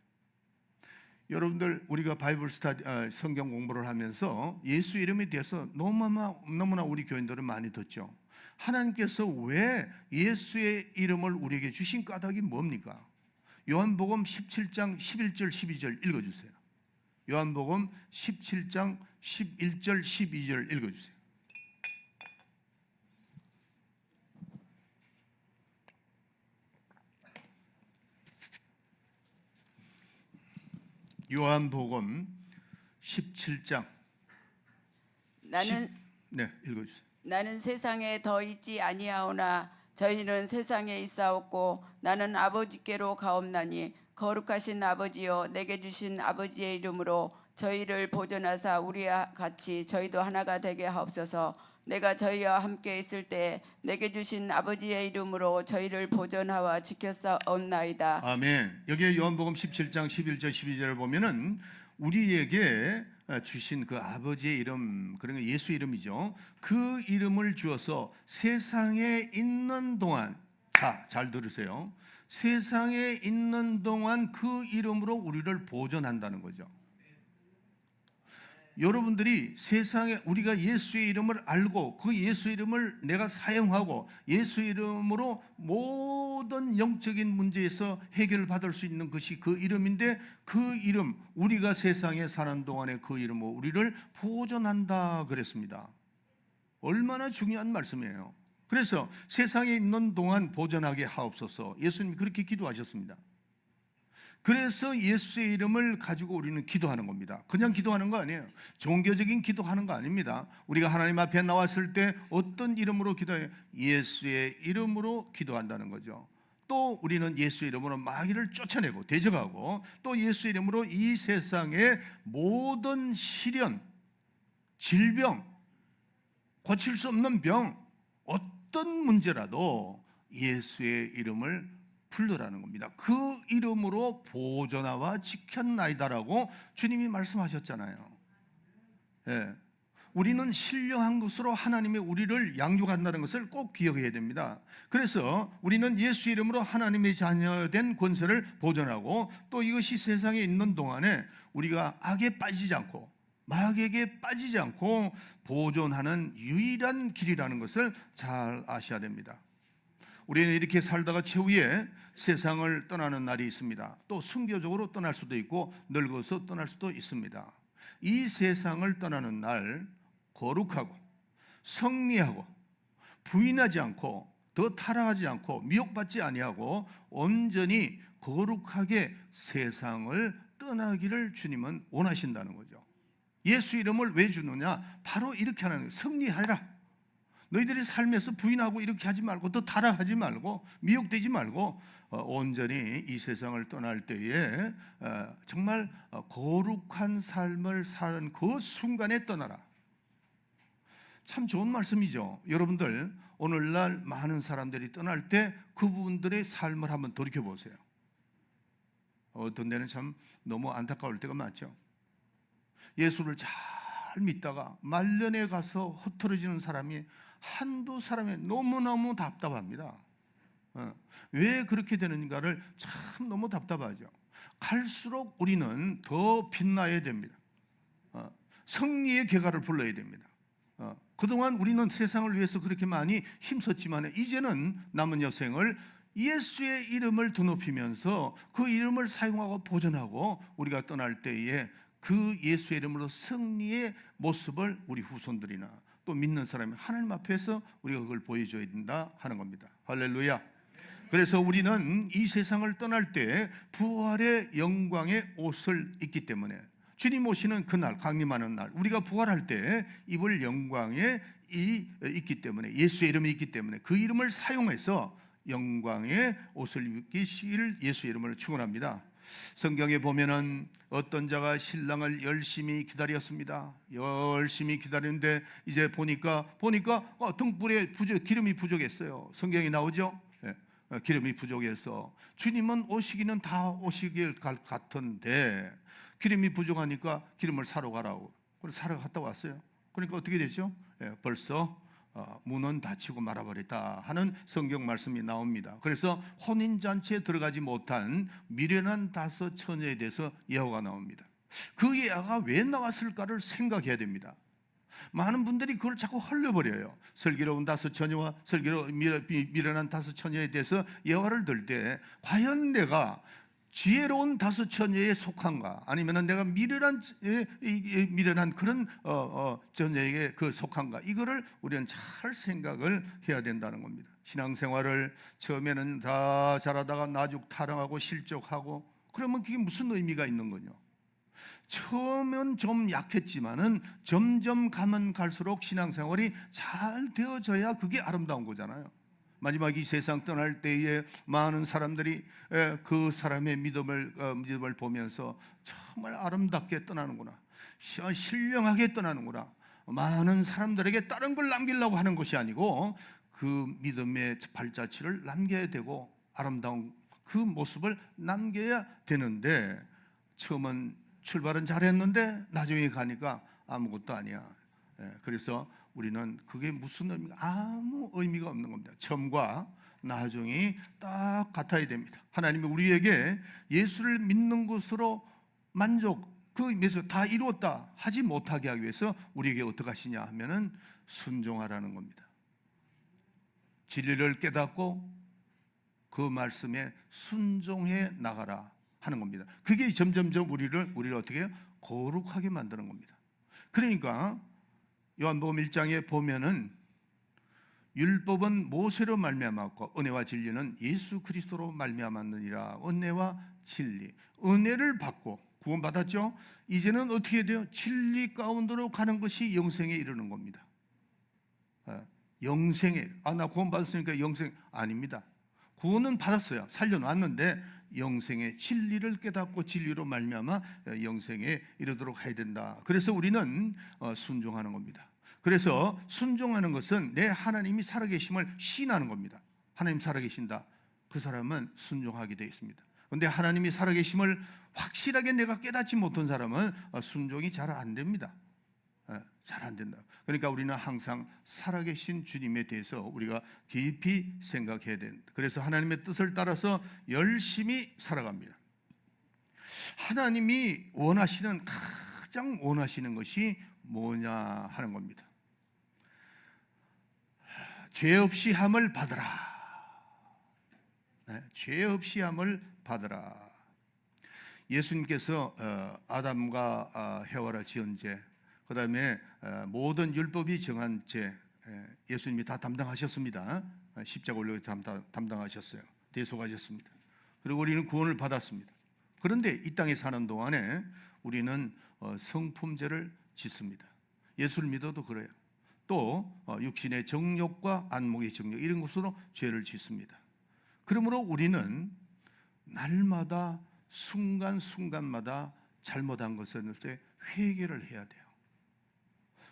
여러분들 우리가 바이블 스터디 성경 공부를 하면서 예수 이름에 대해서 너무나 우리 교인들은 많이 듣죠. 하나님께서 왜 예수의 이름을 우리에게 주신 까닭이 뭡니까? 요한복음 17장 11절 12절 읽어주세요. 요한복음 17장 11절 12절 읽어주세요. 요한복음 17장 읽어주세요. 나는 세상에 더 있지 아니하오나 저희는 세상에 있사옵고 나는 아버지께로 가옵나니 거룩하신 아버지여 내게 주신 아버지의 이름으로 저희를 보존하사 우리와 같이 저희도 하나가 되게 하옵소서. 내가 저희와 함께 있을 때 내게 주신 아버지의 이름으로 저희를 보존하와 지켰사옵나이다. 아멘. 여기에 요한복음 17장 11절 12절을 보면은 우리에게 주신 그 아버지의 이름, 그러니까 예수 이름이죠. 그 이름을 주어서 세상에 있는 동안, 잘 들으세요. 세상에 있는 동안 그 이름으로 우리를 보존한다는 거죠. 여러분들이 세상에 우리가 예수의 이름을 알고 그 예수 이름을 내가 사용하고 예수 이름으로 모든 영적인 문제에서 해결을 받을 수 있는 것이 그 이름인데 그 이름 우리가 세상에 사는 동안에 그 이름으로 우리를 보존한다 그랬습니다. 얼마나 중요한 말씀이에요. 그래서 세상에 있는 동안 보존하게 하옵소서. 예수님이 그렇게 기도하셨습니다. 그래서 예수의 이름을 가지고 우리는 기도하는 겁니다. 그냥 기도하는 거 아니에요. 종교적인 기도하는 거 아닙니다. 우리가 하나님 앞에 나왔을 때 어떤 이름으로 기도해요? 예수의 이름으로 기도한다는 거죠. 또 우리는 예수의 이름으로 마귀를 쫓아내고 대적하고 또 예수의 이름으로 이 세상의 모든 시련, 질병, 고칠 수 없는 병, 어떤 문제라도 예수의 이름을 풀르라는 겁니다. 그 이름으로 보존하와 지켰나이다라고 주님이 말씀하셨잖아요. 예. 우리는 신령한 것으로 하나님이 우리를 양육한다는 것을 꼭 기억해야 됩니다. 그래서 우리는 예수 이름으로 하나님의 자녀된 권세를 보존하고 또 이것이 세상에 있는 동안에 우리가 악에 빠지지 않고 마귀에게 빠지지 않고 보존하는 유일한 길이라는 것을 잘 아셔야 됩니다. 우리는 이렇게 살다가 최후에 세상을 떠나는 날이 있습니다. 또 순교적으로 떠날 수도 있고 늙어서 떠날 수도 있습니다. 이 세상을 떠나는 날 거룩하고 성리하고 부인하지 않고 더 타락하지 않고 미혹받지 아니하고 온전히 거룩하게 세상을 떠나기를 주님은 원하신다는 거죠. 예수 이름을 왜 주느냐? 바로 이렇게 하는 거예요. 승리하라. 너희들이 삶에서 부인하고 이렇게 하지 말고 더 타락하지 말고 미혹되지 말고 온전히 이 세상을 떠날 때에 정말 거룩한 삶을 사는 그 순간에 떠나라. 참 좋은 말씀이죠. 여러분들 오늘날 많은 사람들이 떠날 때 그분들의 삶을 한번 돌이켜 보세요. 어떤 데는 참 너무 안타까울 때가 많죠. 예수를 잘 믿다가 말년에 가서 흩어지는 사람이 한두 사람이 너무너무 답답합니다. 왜 그렇게 되는가를 참 너무 답답하죠. 갈수록 우리는 더 빛나야 됩니다. 승리의 개가를 불러야 됩니다. 그동안 우리는 세상을 위해서 그렇게 많이 힘썼지만 이제는 남은 여생을 예수의 이름을 드높이면서 그 이름을 사용하고 보존하고 우리가 떠날 때에 그 예수의 이름으로 승리의 모습을 우리 후손들이나 또 믿는 사람이 하나님 앞에서 우리가 그걸 보여줘야 된다 하는 겁니다. 할렐루야. 그래서 우리는 이 세상을 떠날 때 부활의 영광의 옷을 입기 때문에 주님 오시는 그날, 강림하는 날 우리가 부활할 때 입을 영광에 있기 때문에 예수의 이름이 있기 때문에 그 이름을 사용해서 영광의 옷을 입기를 예수의 이름으로 축원합니다. 성경에 보면은 어떤 자가 신랑을 열심히 기다렸습니다. 열심히 기다리는데 이제 보니까 등불에 기름이 부족했어요. 성경에 나오죠. 기름이 부족해서 주님은 오시기는 다 오시길 같은데 기름이 부족하니까 기름을 사러 가라고. 그래서 사러 갔다 왔어요. 그러니까 어떻게 됐죠? 벌써 문은 닫히고 말아버렸다 하는 성경 말씀이 나옵니다. 그래서 혼인잔치에 들어가지 못한 미련한 5 처녀에 대해서 예화가 나옵니다. 그 예화가 왜 나왔을까를 생각해야 됩니다. 많은 분들이 그걸 자꾸 흘려버려요. 슬기로운 5 처녀와 미련한 5 처녀에 대해서 예화를 들 때 과연 내가 지혜로운 5 처녀에 속한가 아니면 내가 미련한 그런 처녀에게 속한가 이거를 우리는 잘 생각을 해야 된다는 겁니다. 신앙생활을 처음에는 다 잘하다가 나중 타락하고 실족하고 그러면 그게 무슨 의미가 있는 거냐? 처음은 좀 약했지만은 점점 가면 갈수록 신앙생활이 잘 되어져야 그게 아름다운 거잖아요. 마지막 이 세상 떠날 때에 많은 사람들이 그 사람의 믿음을 보면서 정말 아름답게 떠나는구나, 신령하게 떠나는구나. 많은 사람들에게 다른 걸 남기려고 하는 것이 아니고 그 믿음의 발자취를 남겨야 되고 아름다운 그 모습을 남겨야 되는데 처음은 출발은 잘했는데 나중에 가니까 아무것도 아니야. 그래서 우리는 그게 무슨 의미가 아무 의미가 없는 겁니다. 처음과 나중이 딱 같아야 됩니다. 하나님이 우리에게 예수를 믿는 것으로 그 예수 다 이루었다 하지 못하게 하기 위해서 우리에게 어떻게 하시냐 하면은 순종하라는 겁니다. 진리를 깨닫고 그 말씀에 순종해 나가라 하는 겁니다. 그게 점점점 우리를 어떻게 해요? 거룩하게 만드는 겁니다. 그러니까 요한복음 1장에 보면은 율법은 모세로 말미암았고 은혜와 진리는 예수 그리스도로 말미암았느니라. 은혜와 진리, 은혜를 받고 구원받았죠. 이제는 어떻게 돼요? 진리 가운데로 가는 것이 영생에 이르는 겁니다. 영생에 나 구원받았으니까 영생 아닙니다. 구원은 받았어요. 살려놨는데 영생의 진리를 깨닫고 진리로 말미암아 영생에 이르도록 해야 된다. 그래서 우리는 순종하는 겁니다. 그래서 순종하는 것은 내 하나님이 살아계심을 시인하는 겁니다. 하나님 살아계신다. 그 사람은 순종하게 되어 있습니다. 그런데 하나님이 살아계심을 확실하게 내가 깨닫지 못한 사람은 순종이 잘 안 됩니다. 잘 안 된다. 그러니까 우리는 항상 살아계신 주님에 대해서 우리가 깊이 생각해야 된다. 그래서 하나님의 뜻을 따라서 열심히 살아갑니다. 하나님이 가장 원하시는 것이 뭐냐 하는 겁니다. 죄 없이 함을 받으라. 죄 없이 함을 받으라. 예수님께서 아담과 해와를 지은 죄, 그 다음에 모든 율법이 정한 죄, 예수님이 다 담당하셨습니다. 십자가 올려 담당하셨어요. 대속하셨습니다. 그리고 우리는 구원을 받았습니다. 그런데 이 땅에 사는 동안에 우리는 성품죄를 짓습니다. 예수를 믿어도 그래요. 또 육신의 정욕과 안목의 정욕, 이런 것으로 죄를 짓습니다. 그러므로 우리는 날마다 순간순간마다 잘못한 것을 회개를 해야 돼요.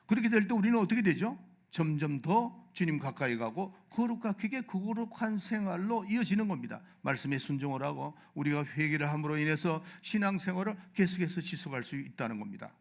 그렇게 될 때 우리는 어떻게 되죠? 점점 더 주님 가까이 가고 거룩하게 거룩한 생활로 이어지는 겁니다. 말씀에 순종을 하고 우리가 회개를 함으로 인해서 신앙생활을 계속해서 지속할 수 있다는 겁니다.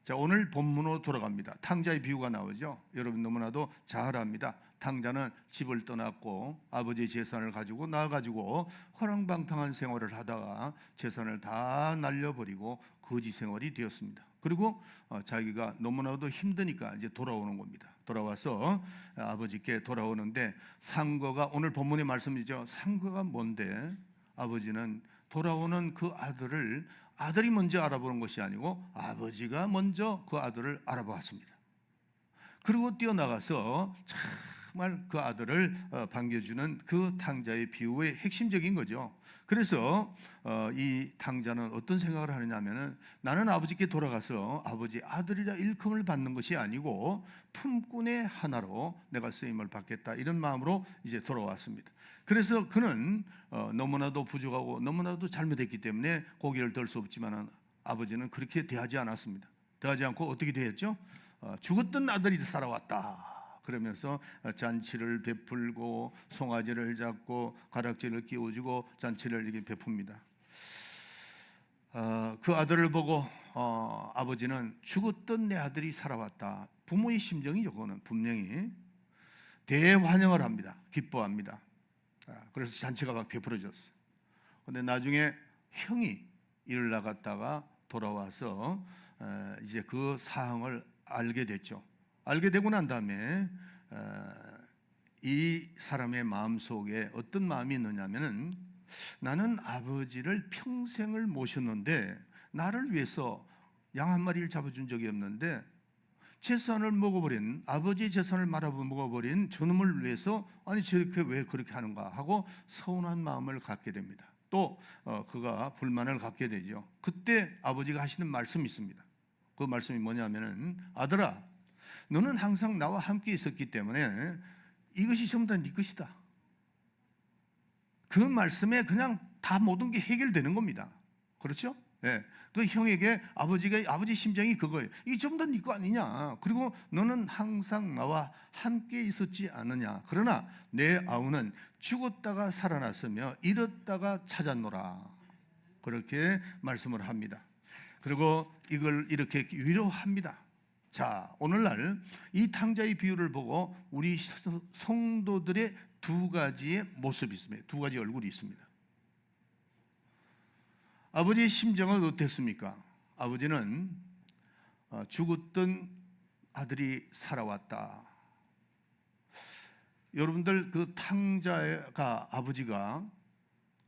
자, 오늘 본문으로 돌아갑니다. 탕자의 비유가 나오죠. 여러분 너무나도 잘 압니다. 탕자는 집을 떠났고 아버지의 재산을 가지고 나가지고 허랑방탕한 생활을 하다가 재산을 다 날려버리고 거지 생활이 되었습니다. 그리고 자기가 너무나도 힘드니까 이제 돌아오는 겁니다. 돌아와서 아버지께 돌아오는데 상거가, 오늘 본문의 말씀이죠. 상거가 뭔데? 아버지는 돌아오는 그 아들이 먼저 알아보는 것이 아니고 아버지가 먼저 그 아들을 알아보았습니다. 그리고 뛰어나가서 정말 그 아들을 반겨주는 그 탕자의 비유의 핵심적인 거죠. 그래서 이 탕자는 어떤 생각을 하느냐 하면은, 나는 아버지께 돌아가서 아버지 아들이라 일컬음을 받는 것이 아니고 품꾼의 하나로 내가 쓰임을 받겠다, 이런 마음으로 이제 돌아왔습니다. 그래서 그는 너무나도 부족하고 너무나도 잘못했기 때문에 고개를 들 수 없지만 아버지는 그렇게 대하지 않았습니다. 대하지 않고 어떻게 대했죠? 죽었던 아들이 살아왔다 그러면서 잔치를 베풀고 송아지를 잡고 가락지를 끼워주고 잔치를 이렇게 베풉니다. 그 아들을 보고 아버지는 죽었던 내 아들이 살아왔다. 부모의 심정이죠. 그거는 분명히 대환영을 합니다. 기뻐합니다. 그래서 잔치가 막 베풀어졌어요. 그런데 나중에 형이 일을 나갔다가 돌아와서 이제 그 사항을 알게 됐죠. 알게 되고 난 다음에 이 사람의 마음속에 어떤 마음이 있느냐면은, 나는 아버지를 평생을 모셨는데 나를 위해서 양 한 마리를 잡아준 적이 없는데 재산을 먹어버린, 아버지의 재산을 먹어버린 저놈을 위해서 아니 저렇게 왜 그렇게 하는가 하고 서운한 마음을 갖게 됩니다. 또 그가 불만을 갖게 되죠. 그때 아버지가 하시는 말씀이 있습니다. 그 말씀이 뭐냐면은, 아들아, 너는 항상 나와 함께 있었기 때문에 이것이 전부 다 네 것이다. 그 말씀에 그냥 다 모든 게 해결되는 겁니다. 그렇죠? 네. 그 형에게 아버지 심정이 그거예요. 이게 전부 다 네 거 아니냐. 그리고 너는 항상 나와 함께 있었지 않느냐. 그러나 내 아우는 죽었다가 살아났으며 잃었다가 찾았노라. 그렇게 말씀을 합니다. 그리고 이걸 이렇게 위로합니다. 자, 오늘날 이 탕자의 비유를 보고 우리 성도들의 두 가지의 모습이 있습니다. 두 가지 얼굴이 있습니다. 아버지의 심정은 어땠습니까? 아버지는 죽었던 아들이 살아왔다. 여러분들, 그 탕자가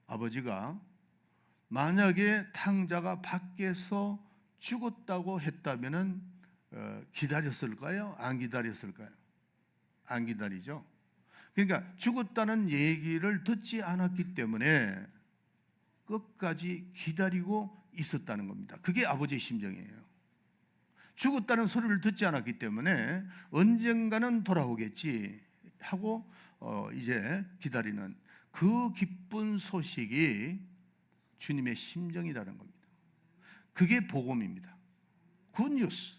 아버지가 만약에 탕자가 밖에서 죽었다고 했다면은 기다렸을까요? 안 기다렸을까요? 안 기다리죠. 그러니까 죽었다는 얘기를 듣지 않았기 때문에 끝까지 기다리고 있었다는 겁니다. 그게 아버지의 심정이에요. 죽었다는 소리를 듣지 않았기 때문에 언젠가는 돌아오겠지 하고 이제 기다리는 그 기쁜 소식이 주님의 심정이라는 겁니다. 그게 복음입니다. 굿뉴스.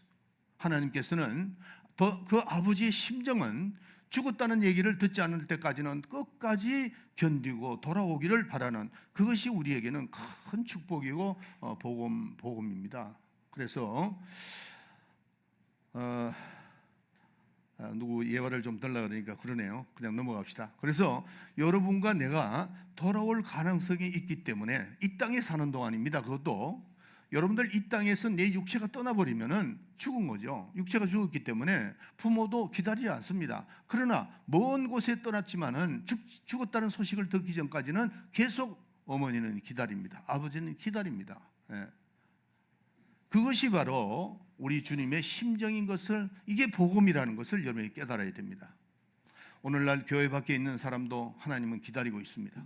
하나님께서는 그 아버지의 심정은 죽었다는 얘기를 듣지 않을 때까지는 끝까지 견디고 돌아오기를 바라는, 그것이 우리에게는 큰 축복이고 복음입니다. 그래서 누구 예화를 좀 들라 그러니까 그러네요. 그냥 넘어갑시다. 그래서 여러분과 내가 돌아올 가능성이 있기 때문에 이 땅에 사는 동안입니다. 그것도 여러분들 이 땅에서 내 육체가 떠나버리면은 죽은 거죠. 육체가 죽었기 때문에 부모도 기다리지 않습니다. 그러나 먼 곳에 떠났지만은 죽었다는 소식을 듣기 전까지는 계속 어머니는 기다립니다. 아버지는 기다립니다. 예. 그것이 바로 우리 주님의 심정인 것을, 이게 복음이라는 것을 여러분이 깨달아야 됩니다. 오늘날 교회 밖에 있는 사람도 하나님은 기다리고 있습니다.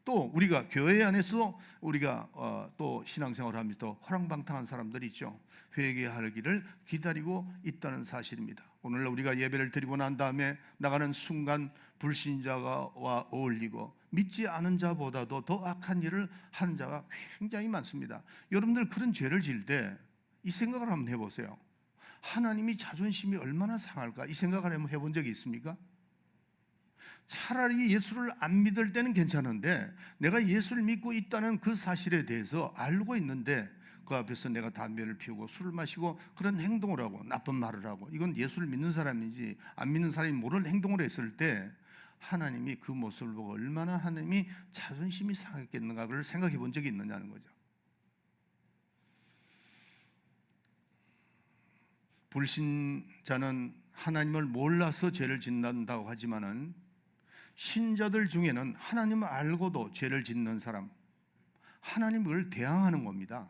또 우리가 교회 안에서 우리가 또 신앙생활을 하면서 허랑방탕한 사람들이 있죠. 회개하기를 기다리고 있다는 사실입니다. 오늘 우리가 예배를 드리고 난 다음에 나가는 순간 불신자와 어울리고 믿지 않은 자보다도 더 악한 일을 하는 자가 굉장히 많습니다. 여러분들 그런 죄를 지을 때 이 생각을 한번 해보세요. 하나님이 자존심이 얼마나 상할까? 이 생각을 한번 해본 적이 있습니까? 차라리 예수를 안 믿을 때는 괜찮은데 내가 예수를 믿고 있다는 그 사실에 대해서 알고 있는데 그 앞에서 내가 담배를 피우고 술을 마시고 그런 행동을 하고 나쁜 말을 하고, 이건 예수를 믿는 사람인지 안 믿는 사람이 모를 행동을 했을 때 하나님이 그 모습을 보고 얼마나 하나님이 자존심이 상했겠는가를 생각해 본 적이 있느냐는 거죠. 불신자는 하나님을 몰라서 죄를 짓는다고 하지만은 신자들 중에는 하나님을 알고도 죄를 짓는 사람, 하나님을 대항하는 겁니다.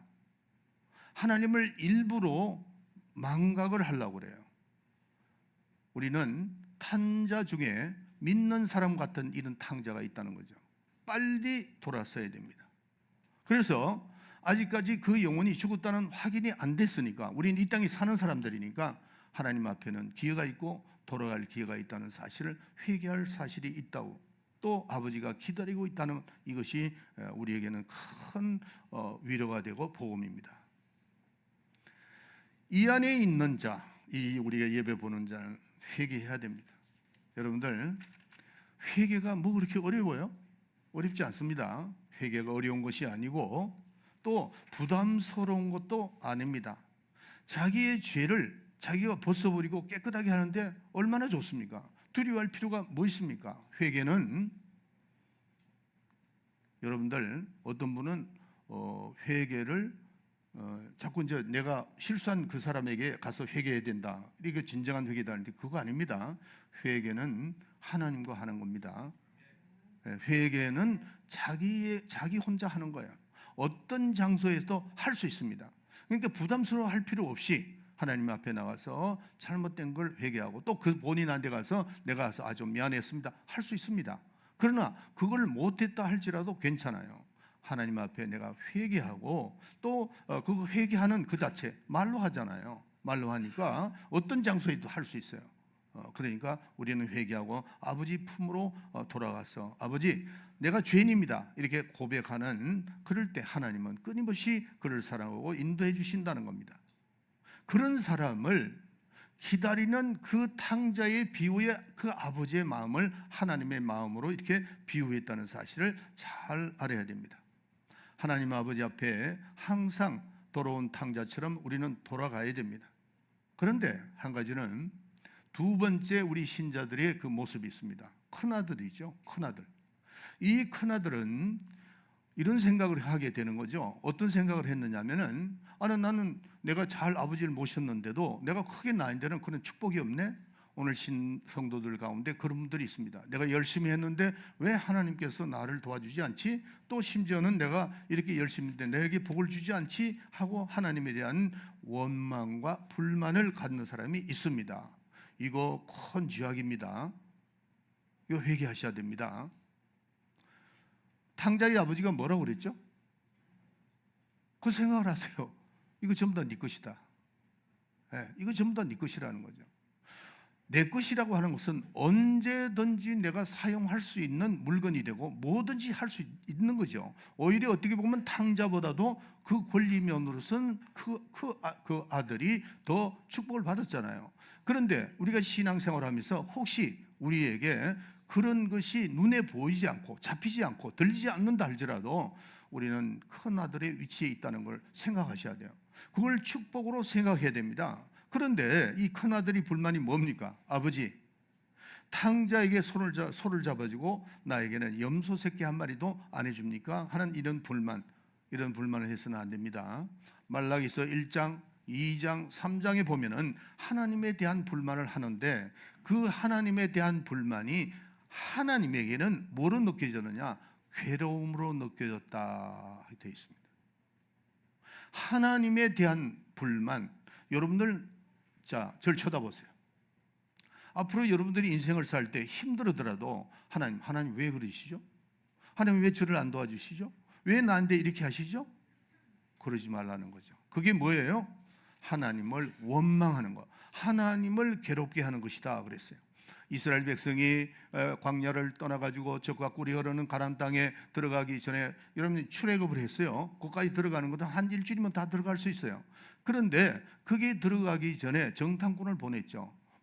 하나님을 일부러 망각을 하려고 그래요. 우리는 탕자 중에 믿는 사람 같은 이런 탕자가 있다는 거죠. 빨리 돌아서야 됩니다. 그래서 아직까지 그 영혼이 죽었다는 확인이 안 됐으니까, 우리는 이 땅에 사는 사람들이니까 하나님 앞에는 기회가 있고 돌아갈 기회가 있다는 사실을 회개할 사실이 있다고, 또 아버지가 기다리고 있다는 이것이 우리에게는 큰 위로가 되고 복음입니다. 이 안에 있는 자, 이 우리가 예배 보는 자는 회개해야 됩니다. 여러분들 회개가 뭐 그렇게 어려워요? 어렵지 않습니다. 회개가 어려운 것이 아니고 또 부담스러운 것도 아닙니다. 자기의 죄를 자기가 벗어버리고 깨끗하게 하는데 얼마나 좋습니까? 두려워할 필요가 뭐 있습니까? 회개는 여러분들 어떤 분은 회개를 자꾸 이제 내가 실수한 그 사람에게 가서 회개해야 된다, 이게 진정한 회개다 하는데 그거 아닙니다. 회개는 하나님과 하는 겁니다. 회개는 자기 혼자 하는 거예요. 어떤 장소에서도 할 수 있습니다. 그러니까 부담스러워할 필요 없이 하나님 앞에 나가서 잘못된 걸 회개하고, 또 그 본인한테 가서 내가 좀 미안했습니다 할 수 있습니다. 그러나 그걸 못했다 할지라도 괜찮아요. 하나님 앞에 내가 회개하고, 또 그 회개하는 그 자체 말로 하잖아요. 말로 하니까 어떤 장소에도 할 수 있어요. 그러니까 우리는 회개하고 아버지 품으로 돌아가서 아버지 내가 죄인입니다 이렇게 고백하는, 그럴 때 하나님은 끊임없이 그를 사랑하고 인도해 주신다는 겁니다. 그런 사람을 기다리는 그 탕자의 비유의 그 아버지의 마음을 하나님의 마음으로 이렇게 비유했다는 사실을 잘 알아야 됩니다. 하나님 아버지 앞에 항상 돌아온 탕자처럼 우리는 돌아가야 됩니다. 그런데 한 가지는, 두 번째 우리 신자들의 그 모습이 있습니다. 큰아들이죠. 큰아들. 이 큰아들은 이런 생각을 하게 되는 거죠. 어떤 생각을 했느냐면은, 나는 내가 잘 아버지를 모셨는데도 내가 크게 낳은 데는 그런 축복이 없네. 오늘 성도들 가운데 그런 분들이 있습니다. 내가 열심히 했는데 왜 하나님께서 나를 도와주지 않지? 또 심지어는 내가 이렇게 열심히 했는데 내게 복을 주지 않지? 하고 하나님에 대한 원망과 불만을 갖는 사람이 있습니다. 이거 큰 죄악입니다. 이거 회개하셔야 됩니다. 탕자의 아버지가 뭐라고 그랬죠? 그 생각을 하세요. 이거 전부 다 네 것이다. 이거 전부 다 네 것이라는 거죠. 내 것이라고 하는 것은 언제든지 내가 사용할 수 있는 물건이 되고 뭐든지 할 수 있는 거죠. 오히려 어떻게 보면 탕자보다도 그 권리면으로서는 그 아들이 더 축복을 받았잖아요. 그런데 우리가 신앙생활하면서 혹시 우리에게 그런 것이 눈에 보이지 않고 잡히지 않고 들리지 않는다 할지라도 우리는 큰 아들의 위치에 있다는 걸 생각하셔야 돼요. 그걸 축복으로 생각해야 됩니다. 그런데 이 큰아들이 불만이 뭡니까? 아버지, 탕자에게 소를 잡아주고 나에게는 염소 새끼 한 마리도 안 해줍니까? 하는 이런 불만. 이런 불만을 해서는 안 됩니다. 말라기서 1장, 2장, 3장에 보면은 하나님에 대한 불만을 하는데 그 하나님에 대한 불만이 하나님에게는 뭐로 느껴졌느냐? 괴로움으로 느껴졌다 되어 있습니다. 하나님에 대한 불만, 여러분들 자, 저를 쳐다보세요. 앞으로 여러분들이 인생을 살 때 힘들더라도 하나님 왜 그러시죠? 하나님 왜 저를 안 도와주시죠? 왜 나한테 이렇게 하시죠? 그러지 말라는 거죠. 그게 뭐예요? 하나님을 원망하는 것, 하나님을 괴롭게 하는 것이다 그랬어요. 이스라엘 백성이 광야를 떠나가지고 적과 꿀이 흐르는 가나안 땅에 들어가기 전에 여러분이 출애굽을 했어요. 거기까지 들어가는 것도 한 일주일이면 다 들어갈 수 있어요. 그런데 그게 들어가기 전에 정탐꾼을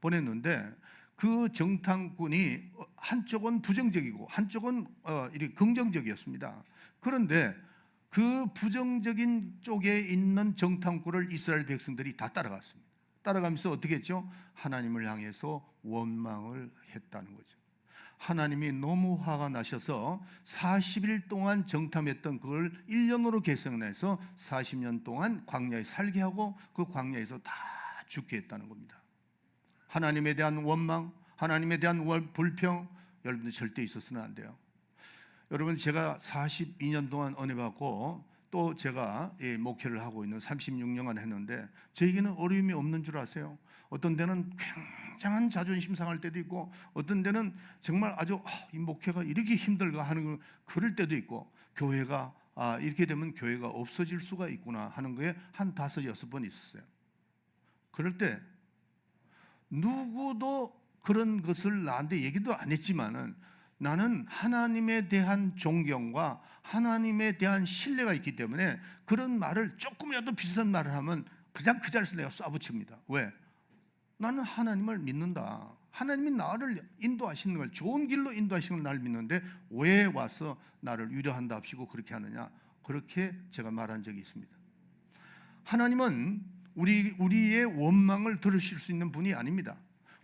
보냈는데 그 정탐꾼이 한쪽은 부정적이고 한쪽은 이렇게 긍정적이었습니다. 그런데 그 부정적인 쪽에 있는 정탐꾼을 이스라엘 백성들이 다 따라갔습니다. 따라가면서 어떻게 했죠? 하나님을 향해서 원망을 했다는 거죠. 하나님이 너무 화가 나셔서 40일 동안 정탐했던 그걸 1년으로 개성해서 40년 동안 광야에 살게 하고 그 광야에서 다 죽게 했다는 겁니다. 하나님에 대한 원망, 하나님에 대한 불평, 여러분들 절대 있어서는 안 돼요. 여러분, 제가 42년 동안 은혜 받고 또 제가 목회를 하고 있는 36년간 했는데 저에게는 어려움이 없는 줄 아세요? 어떤 데는 굉장한 자존심 상할 때도 있고 어떤 데는 정말 아주 이 목회가 이렇게 힘들까 하는 그럴 때도 있고 교회가 이렇게 되면 교회가 없어질 수가 있구나 하는 거에 한 5, 6번 있었어요. 그럴 때 누구도 그런 것을 나한테 얘기도 안 했지만은 나는 하나님에 대한 존경과 하나님에 대한 신뢰가 있기 때문에 그런 말을 조금이라도 비슷한 말을 하면 그냥 그 자리에서 내가 쏴붙입니다. 왜? 나는 하나님을 믿는다. 하나님이 나를 인도하시는 걸, 좋은 길로 인도하시는 걸 나를 믿는데 왜 와서 나를 위로한다 합시고 그렇게 하느냐? 그렇게 제가 말한 적이 있습니다. 하나님은 우리의 원망을 들으실 수 있는 분이 아닙니다.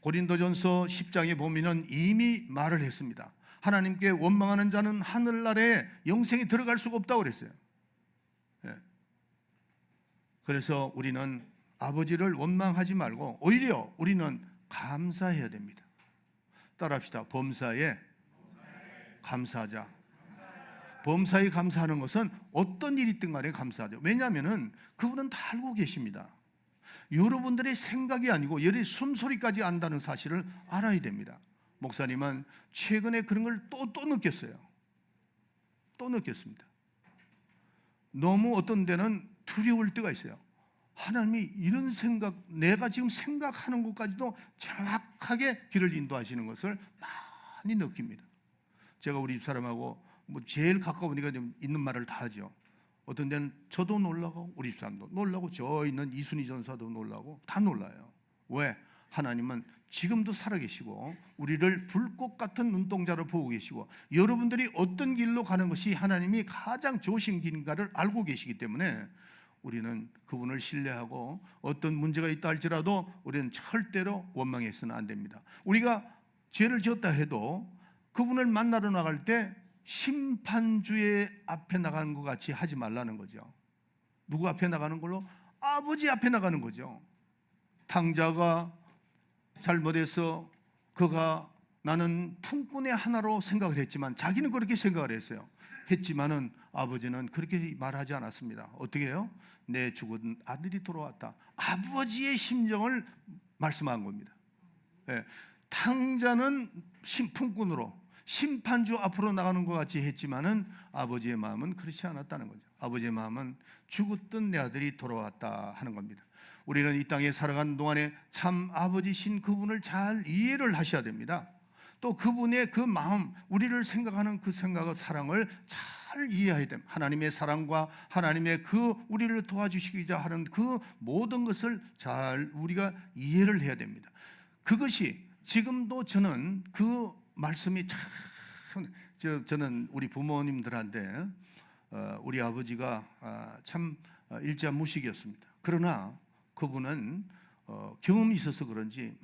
고린도전서 10장에 보면은 이미 말을 했습니다. 하나님께 원망하는 자는 하늘나라에 영생이 들어갈 수가 없다고 그랬어요. 그래서 우리는 아버지를 원망하지 말고 오히려 우리는 감사해야 됩니다. 따라합시다. 범사에 감사하자. 범사에 감사하는 것은 어떤 일이 있든 간에 감사하죠. 왜냐하면 그분은 다 알고 계십니다. 여러분들의 생각이 아니고 여러분의 숨소리까지 안다는 사실을 알아야 됩니다. 목사님은 최근에 그런 걸 또 느꼈어요. 또 느꼈습니다. 너무 어떤 데는 두려울 때가 있어요. 하나님이 이런 생각, 내가 지금 생각하는 것까지도 정확하게 길을 인도하시는 것을 많이 느낍니다. 제가 우리 집사람하고 제일 가까우니까 좀 있는 말을 다 하죠. 어떤 데는 저도 놀라고 우리 집사람도 놀라고 저 있는 이순희 전사도 놀라고 다 놀라요. 왜? 하나님은 지금도 살아계시고 우리를 불꽃 같은 눈동자로 보고 계시고 여러분들이 어떤 길로 가는 것이 하나님이 가장 좋으신 길인가를 알고 계시기 때문에 우리는 그분을 신뢰하고 어떤 문제가 있다 할지라도 우리는 절대로 원망해서는 안 됩니다. 우리가 죄를 지었다 해도 그분을 만나러 나갈 때 심판주의 앞에 나가는 것 같이 하지 말라는 거죠. 누구 앞에 나가는 걸로? 아버지 앞에 나가는 거죠. 탕자가 잘못해서 그가 나는 품꾼의 하나로 생각을 했지만 자기는 그렇게 생각을 했지만은 아버지는 그렇게 말하지 않았습니다. 어떻게 해요? 내 죽은 아들이 돌아왔다. 아버지의 심정을 말씀한 겁니다. 탕자는 품꾼으로 심판주 앞으로 나가는 것 같이 했지만은 아버지의 마음은 그렇지 않았다는 거죠. 아버지의 마음은 죽었던 내 아들이 돌아왔다 하는 겁니다. 우리는 이 땅에 살아가는 동안에 참 아버지신 그분을 잘 이해를 하셔야 됩니다. 또 그분의 그 마음, 우리를 생각하는 그 생각과 사랑을 잘 이해해야 됩니다. 하나님의 사랑과 하나님의 그 우리를 도와주시기자 하는 그 모든 것을 잘 우리가 이해를 해야 됩니다. 그것이 지금도 저는 그 말씀이 참 저는 우리 부모님들한테 우리 아버지가 참 일자무식이었습니다. 그러나 그분은 경험이 있어서 그런지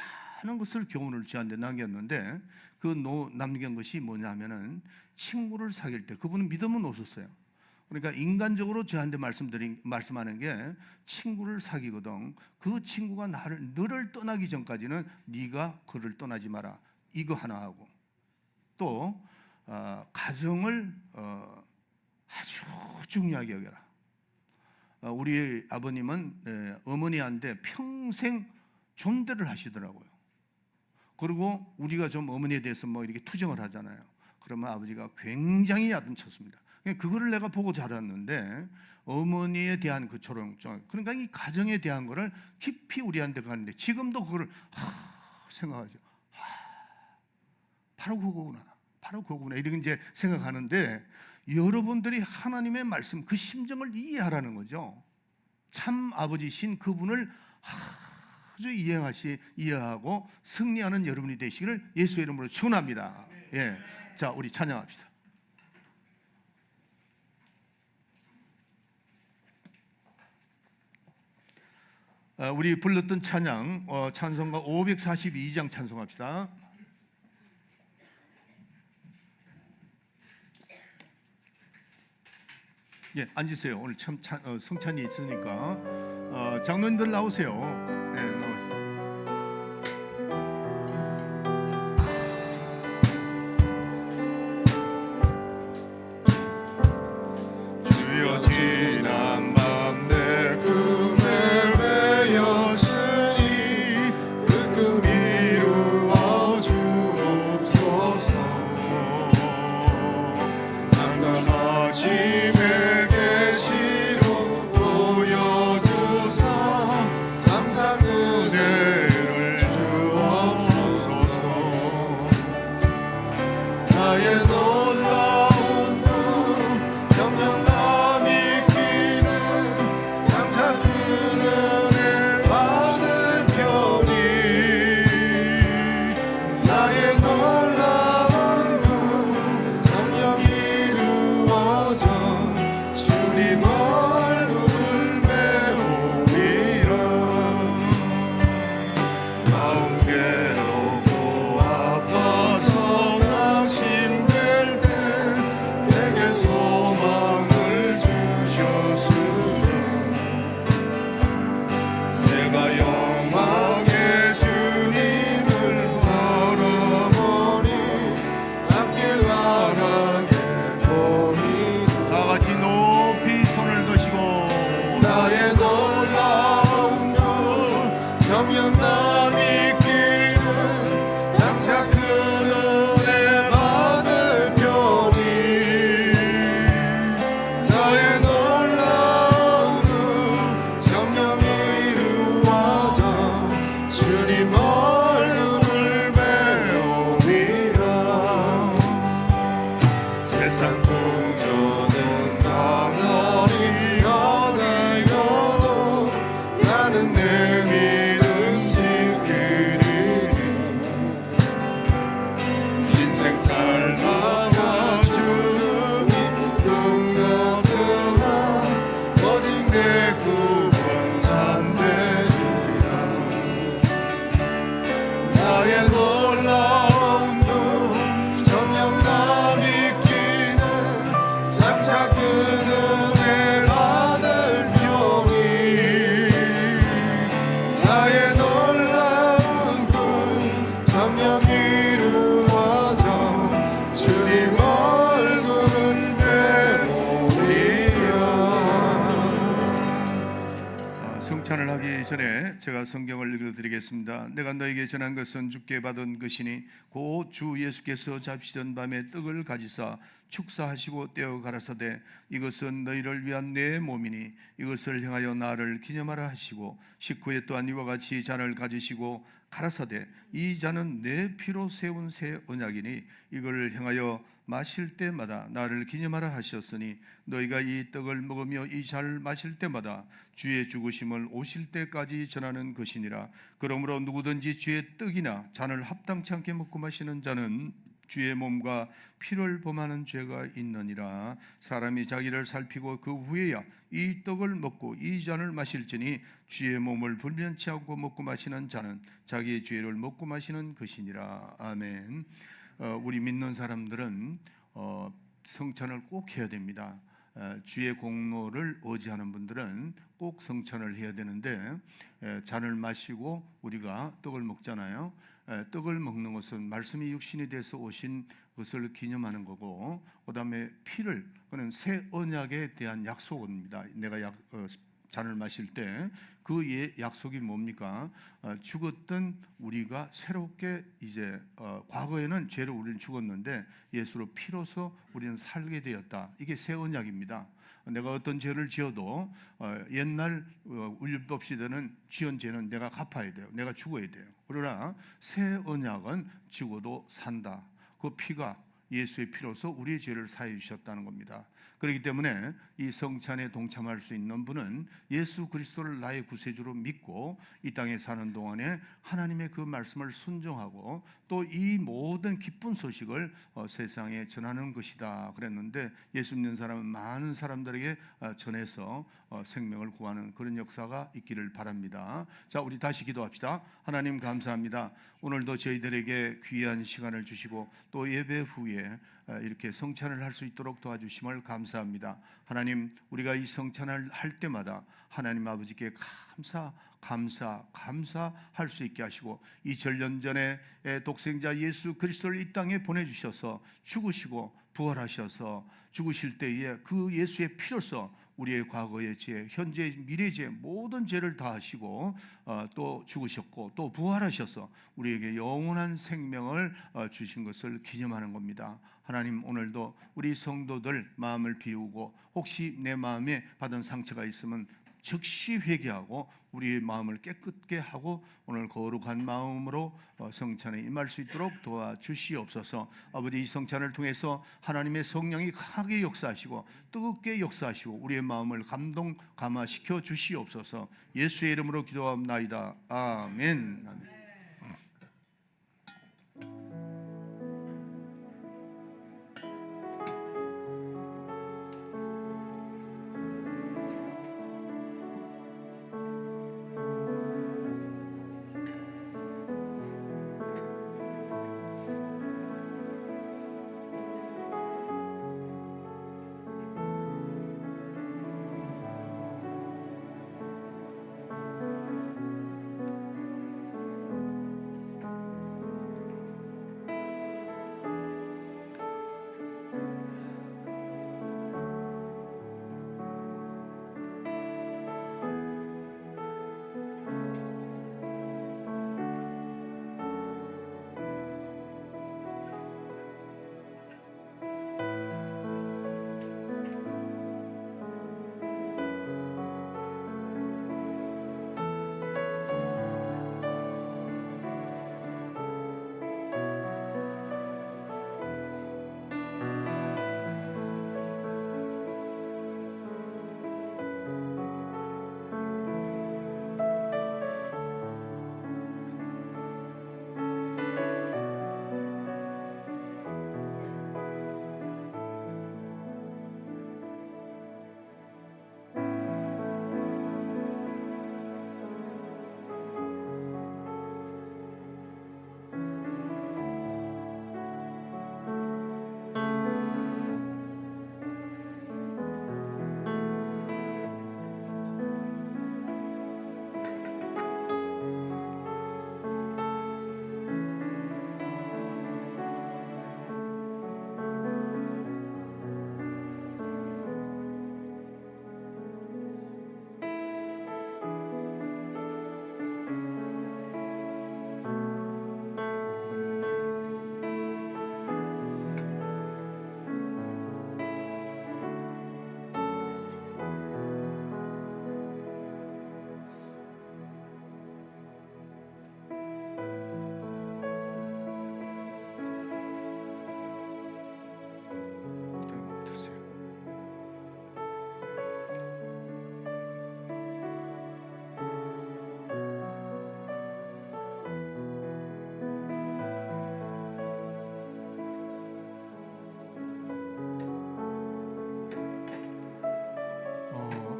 많은 것을 교훈을 저한테 남겼는데 그 남긴 것이 뭐냐면은 친구를 사귈 때 그분은 믿음은 없었어요. 그러니까 인간적으로 저한테 말씀하는 게 친구를 사귀거든. 그 친구가 너를 떠나기 전까지는 네가 그를 떠나지 마라. 이거 하나 하고 또 가정을 아주 중요하게 여겨라. 우리 아버님은 어머니한테 평생 존대를 하시더라고요. 그리고 우리가 좀 어머니에 대해서 뭐 이렇게 투정을 하잖아요. 그러면 아버지가 굉장히 야단쳤습니다. 그거를 내가 보고 자랐는데 어머니에 대한 그 조롱, 그러니까 이 가정에 대한 거를 깊이 우리한테 가는데 지금도 그거를 생각하죠. 바로 그거구나 이렇게 이제 생각하는데 여러분들이 하나님의 말씀 그 심정을 이해하라는 거죠. 참 아버지신 그분을 아주 이해하고 승리하는 여러분이 되시기를 예수의 이름으로 축원합니다. 예, 자 우리 찬양합시다. 우리 불렀던 찬양 찬송가 542장 찬송합시다. 예, 앉으세요. 오늘 참 성찬이 있으니까 장로님들 나오세요. 예, 주여 지난 밤 내 꿈에 매였으니 그 꿈 이루어 주옵소서. 한밤 아침에 계시로 보여주사 상상 은혜를 주옵소서. 나의 놀라운 꿈 영영 나 믿기는 장차 그 은혜 받을 편이 나의 놀라운 꿈 정녕 이루어져 주님 얼굴을 배우리라. 마음 괴롭고 아파서 낙심될 때 내게 소망을 주셨으니 내가 영광의 주님을 바라보니 앞길 바라게 보리라. 다 같이 높이 손을 드시고 나의 놀라운 꿈 정녕 나 믿기는 장차 큰 은혜 받을 편이 나의 놀라운 꿈 정녕 이루어져 주님 얼굴을 배우리라. 세상 풍조는 나날이 변하여도 나는 내 믿음 지키리니 인생 살다가 주님이 꿈 같으나 오직 내 꿈은 참되리라. 나의 놀라운 꿈 정녕 나 믿기는 장차 큰 은혜 받을 편이 나의 놀라운 꿈 정녕 이루어져 주님 얼굴을 배우리라. 성찬을 하기 전에 제가 성경을 읽어드리겠습니다. 내가 너에게 전한 것은 주께 받은 것이니 곧 주 예수께서 잡시던 밤에 떡을 가지사 축사하시고 떼어 가라사대 이것은 너희를 위한 내 몸이니 이것을 향하여 나를 기념하라 하시고 식후에 또한 이와 같이 잔을 가지시고 가라사대 이 잔은 내 피로 세운 새 언약이니 이걸 향하여 마실 때마다 나를 기념하라 하셨으니 너희가 이 떡을 먹으며 이 잔을 마실 때마다 주의 죽으심을 오실 때까지 전하는 것이니라. 그러므로 누구든지 주의 떡이나 잔을 합당치 않게 먹고 마시는 자는 주의 몸과 피를 범하는 죄가 있느니라. 사람이 자기를 살피고 그 후에야 이 떡을 먹고 이 잔을 마실지니 주의 몸을 불면치 않고 먹고 마시는 자는 자기의 죄를 먹고 마시는 것이니라. 아멘. 우리 믿는 사람들은 성찬을 꼭 해야 됩니다. 주의 공로를 의지하는 분들은 꼭 성찬을 해야 되는데 잔을 마시고 우리가 떡을 먹잖아요. 떡을 먹는 것은 말씀이 육신이 돼서 오신 것을 기념하는 거고, 그다음에 피를, 그는 새 언약에 대한 약속입니다. 내가 잔을 마실 때 그 약속이 뭡니까? 죽었던 우리가 새롭게 이제 과거에는 죄로 우리는 죽었는데 예수로 피로서 우리는 살게 되었다. 이게 새 언약입니다. 내가 어떤 죄를 지어도 옛날 율법 시대는 지은 죄는 내가 갚아야 돼요. 내가 죽어야 돼요. 그러나 새 언약은 죽어도 산다. 그 피가 예수의 피로서 우리의 죄를 사해 주셨다는 겁니다. 그렇기 때문에 이 성찬에 동참할 수 있는 분은 예수 그리스도를 나의 구세주로 믿고 이 땅에 사는 동안에 하나님의 그 말씀을 순종하고 또 이 모든 기쁜 소식을 세상에 전하는 것이다 그랬는데, 예수 믿는 사람은 많은 사람들에게 전해서 생명을 구하는 그런 역사가 있기를 바랍니다. 자, 우리 다시 기도합시다. 하나님 감사합니다. 오늘도 저희들에게 귀한 시간을 주시고 또 예배 후에 이렇게 성찬을 할 수 있도록 도와주심을 감사합니다. 하나님, 우리가 이 성찬을 할 때마다 하나님 아버지께 감사할 수 있게 하시고, 2000년 전에 독생자 예수 그리스도를 이 땅에 보내주셔서 죽으시고 부활하셔서 죽으실 때에 그 예수의 피로서 우리의 과거의 죄, 현재, 미래 죄 모든 죄를 다 하시고 또 죽으셨고 또 부활하셔서 우리에게 영원한 생명을 주신 것을 기념하는 겁니다. 하나님, 오늘도 우리 성도들 마음을 비우고 혹시 내 마음에 받은 상처가 있으면 즉시 회개하고 우리의 마음을 깨끗게 하고 오늘 거룩한 마음으로 성찬에 임할 수 있도록 도와주시옵소서. 아버지, 이 성찬을 통해서 하나님의 성령이 강하게 역사하시고 뜨겁게 역사하시고 우리의 마음을 감화시켜 주시옵소서. 예수의 이름으로 기도합나이다. 아멘. 아멘.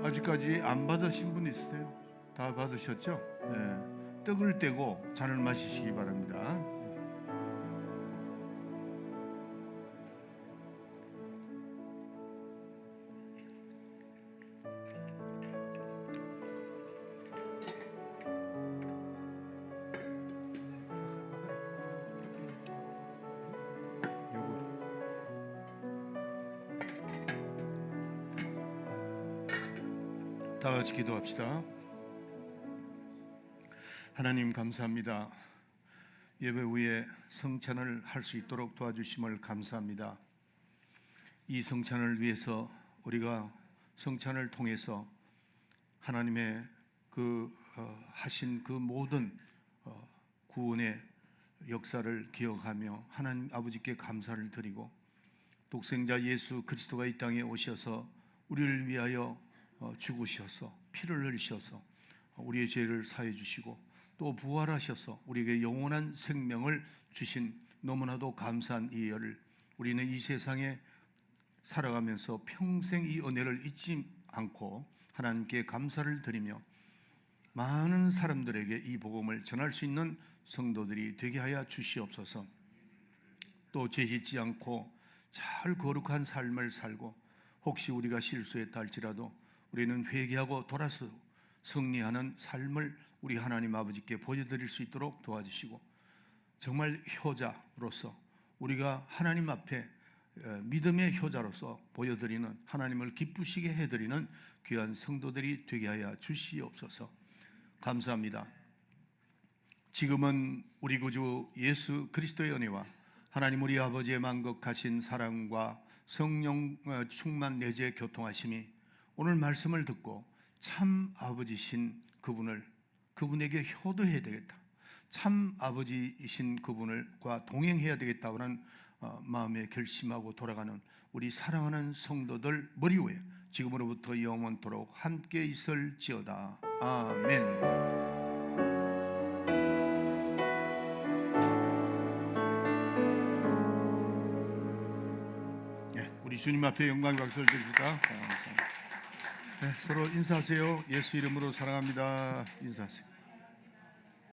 아직까지 안 받으신 분 있으세요? 다 받으셨죠? 네. 떡을 떼고 잔을 마시시기 바랍니다. 다 같이 기도합시다. 하나님 감사합니다. 예배 후에 성찬을 할 수 있도록 도와주심을 감사합니다. 이 성찬을 위해서 우리가 성찬을 통해서 하나님의 하신 그 모든 구원의 역사를 기억하며 하나님 아버지께 감사를 드리고, 독생자 예수 그리스도가 이 땅에 오셔서 우리를 위하여 죽으셔서 피를 흘리셔서 우리의 죄를 사해 주시고 또 부활하셔서 우리에게 영원한 생명을 주신 너무나도 감사한 이 일을 우리는 이 세상에 살아가면서 평생 이 은혜를 잊지 않고 하나님께 감사를 드리며 많은 사람들에게 이 복음을 전할 수 있는 성도들이 되게 하여 주시옵소서. 또 죄 짓지 않고 잘 거룩한 삶을 살고 혹시 우리가 실수했다 할지라도 우리는 회개하고 돌아서 승리하는 삶을 우리 하나님 아버지께 보여드릴 수 있도록 도와주시고, 정말 효자로서 우리가 하나님 앞에 믿음의 효자로서 보여드리는, 하나님을 기쁘시게 해드리는 귀한 성도들이 되게 하여 주시옵소서. 감사합니다. 지금은 우리 구주 예수 그리스도의 은혜와 하나님 우리 아버지의 만극하신 사랑과 성령 충만 내재 교통하심이 오늘 말씀을 듣고 참 아버지신 그분에게 효도해야 되겠다, 참 아버지이신 그분과 동행해야 되겠다는 마음에 결심하고 돌아가는 우리 사랑하는 성도들 머리 위에 지금으로부터 영원토록 함께 있을지어다. 아멘. 우리 주님 앞에 영광의 박수를 드립니다. 감사합니다. 서로 인사하세요. 예수 이름으로 사랑합니다. 인사하세요.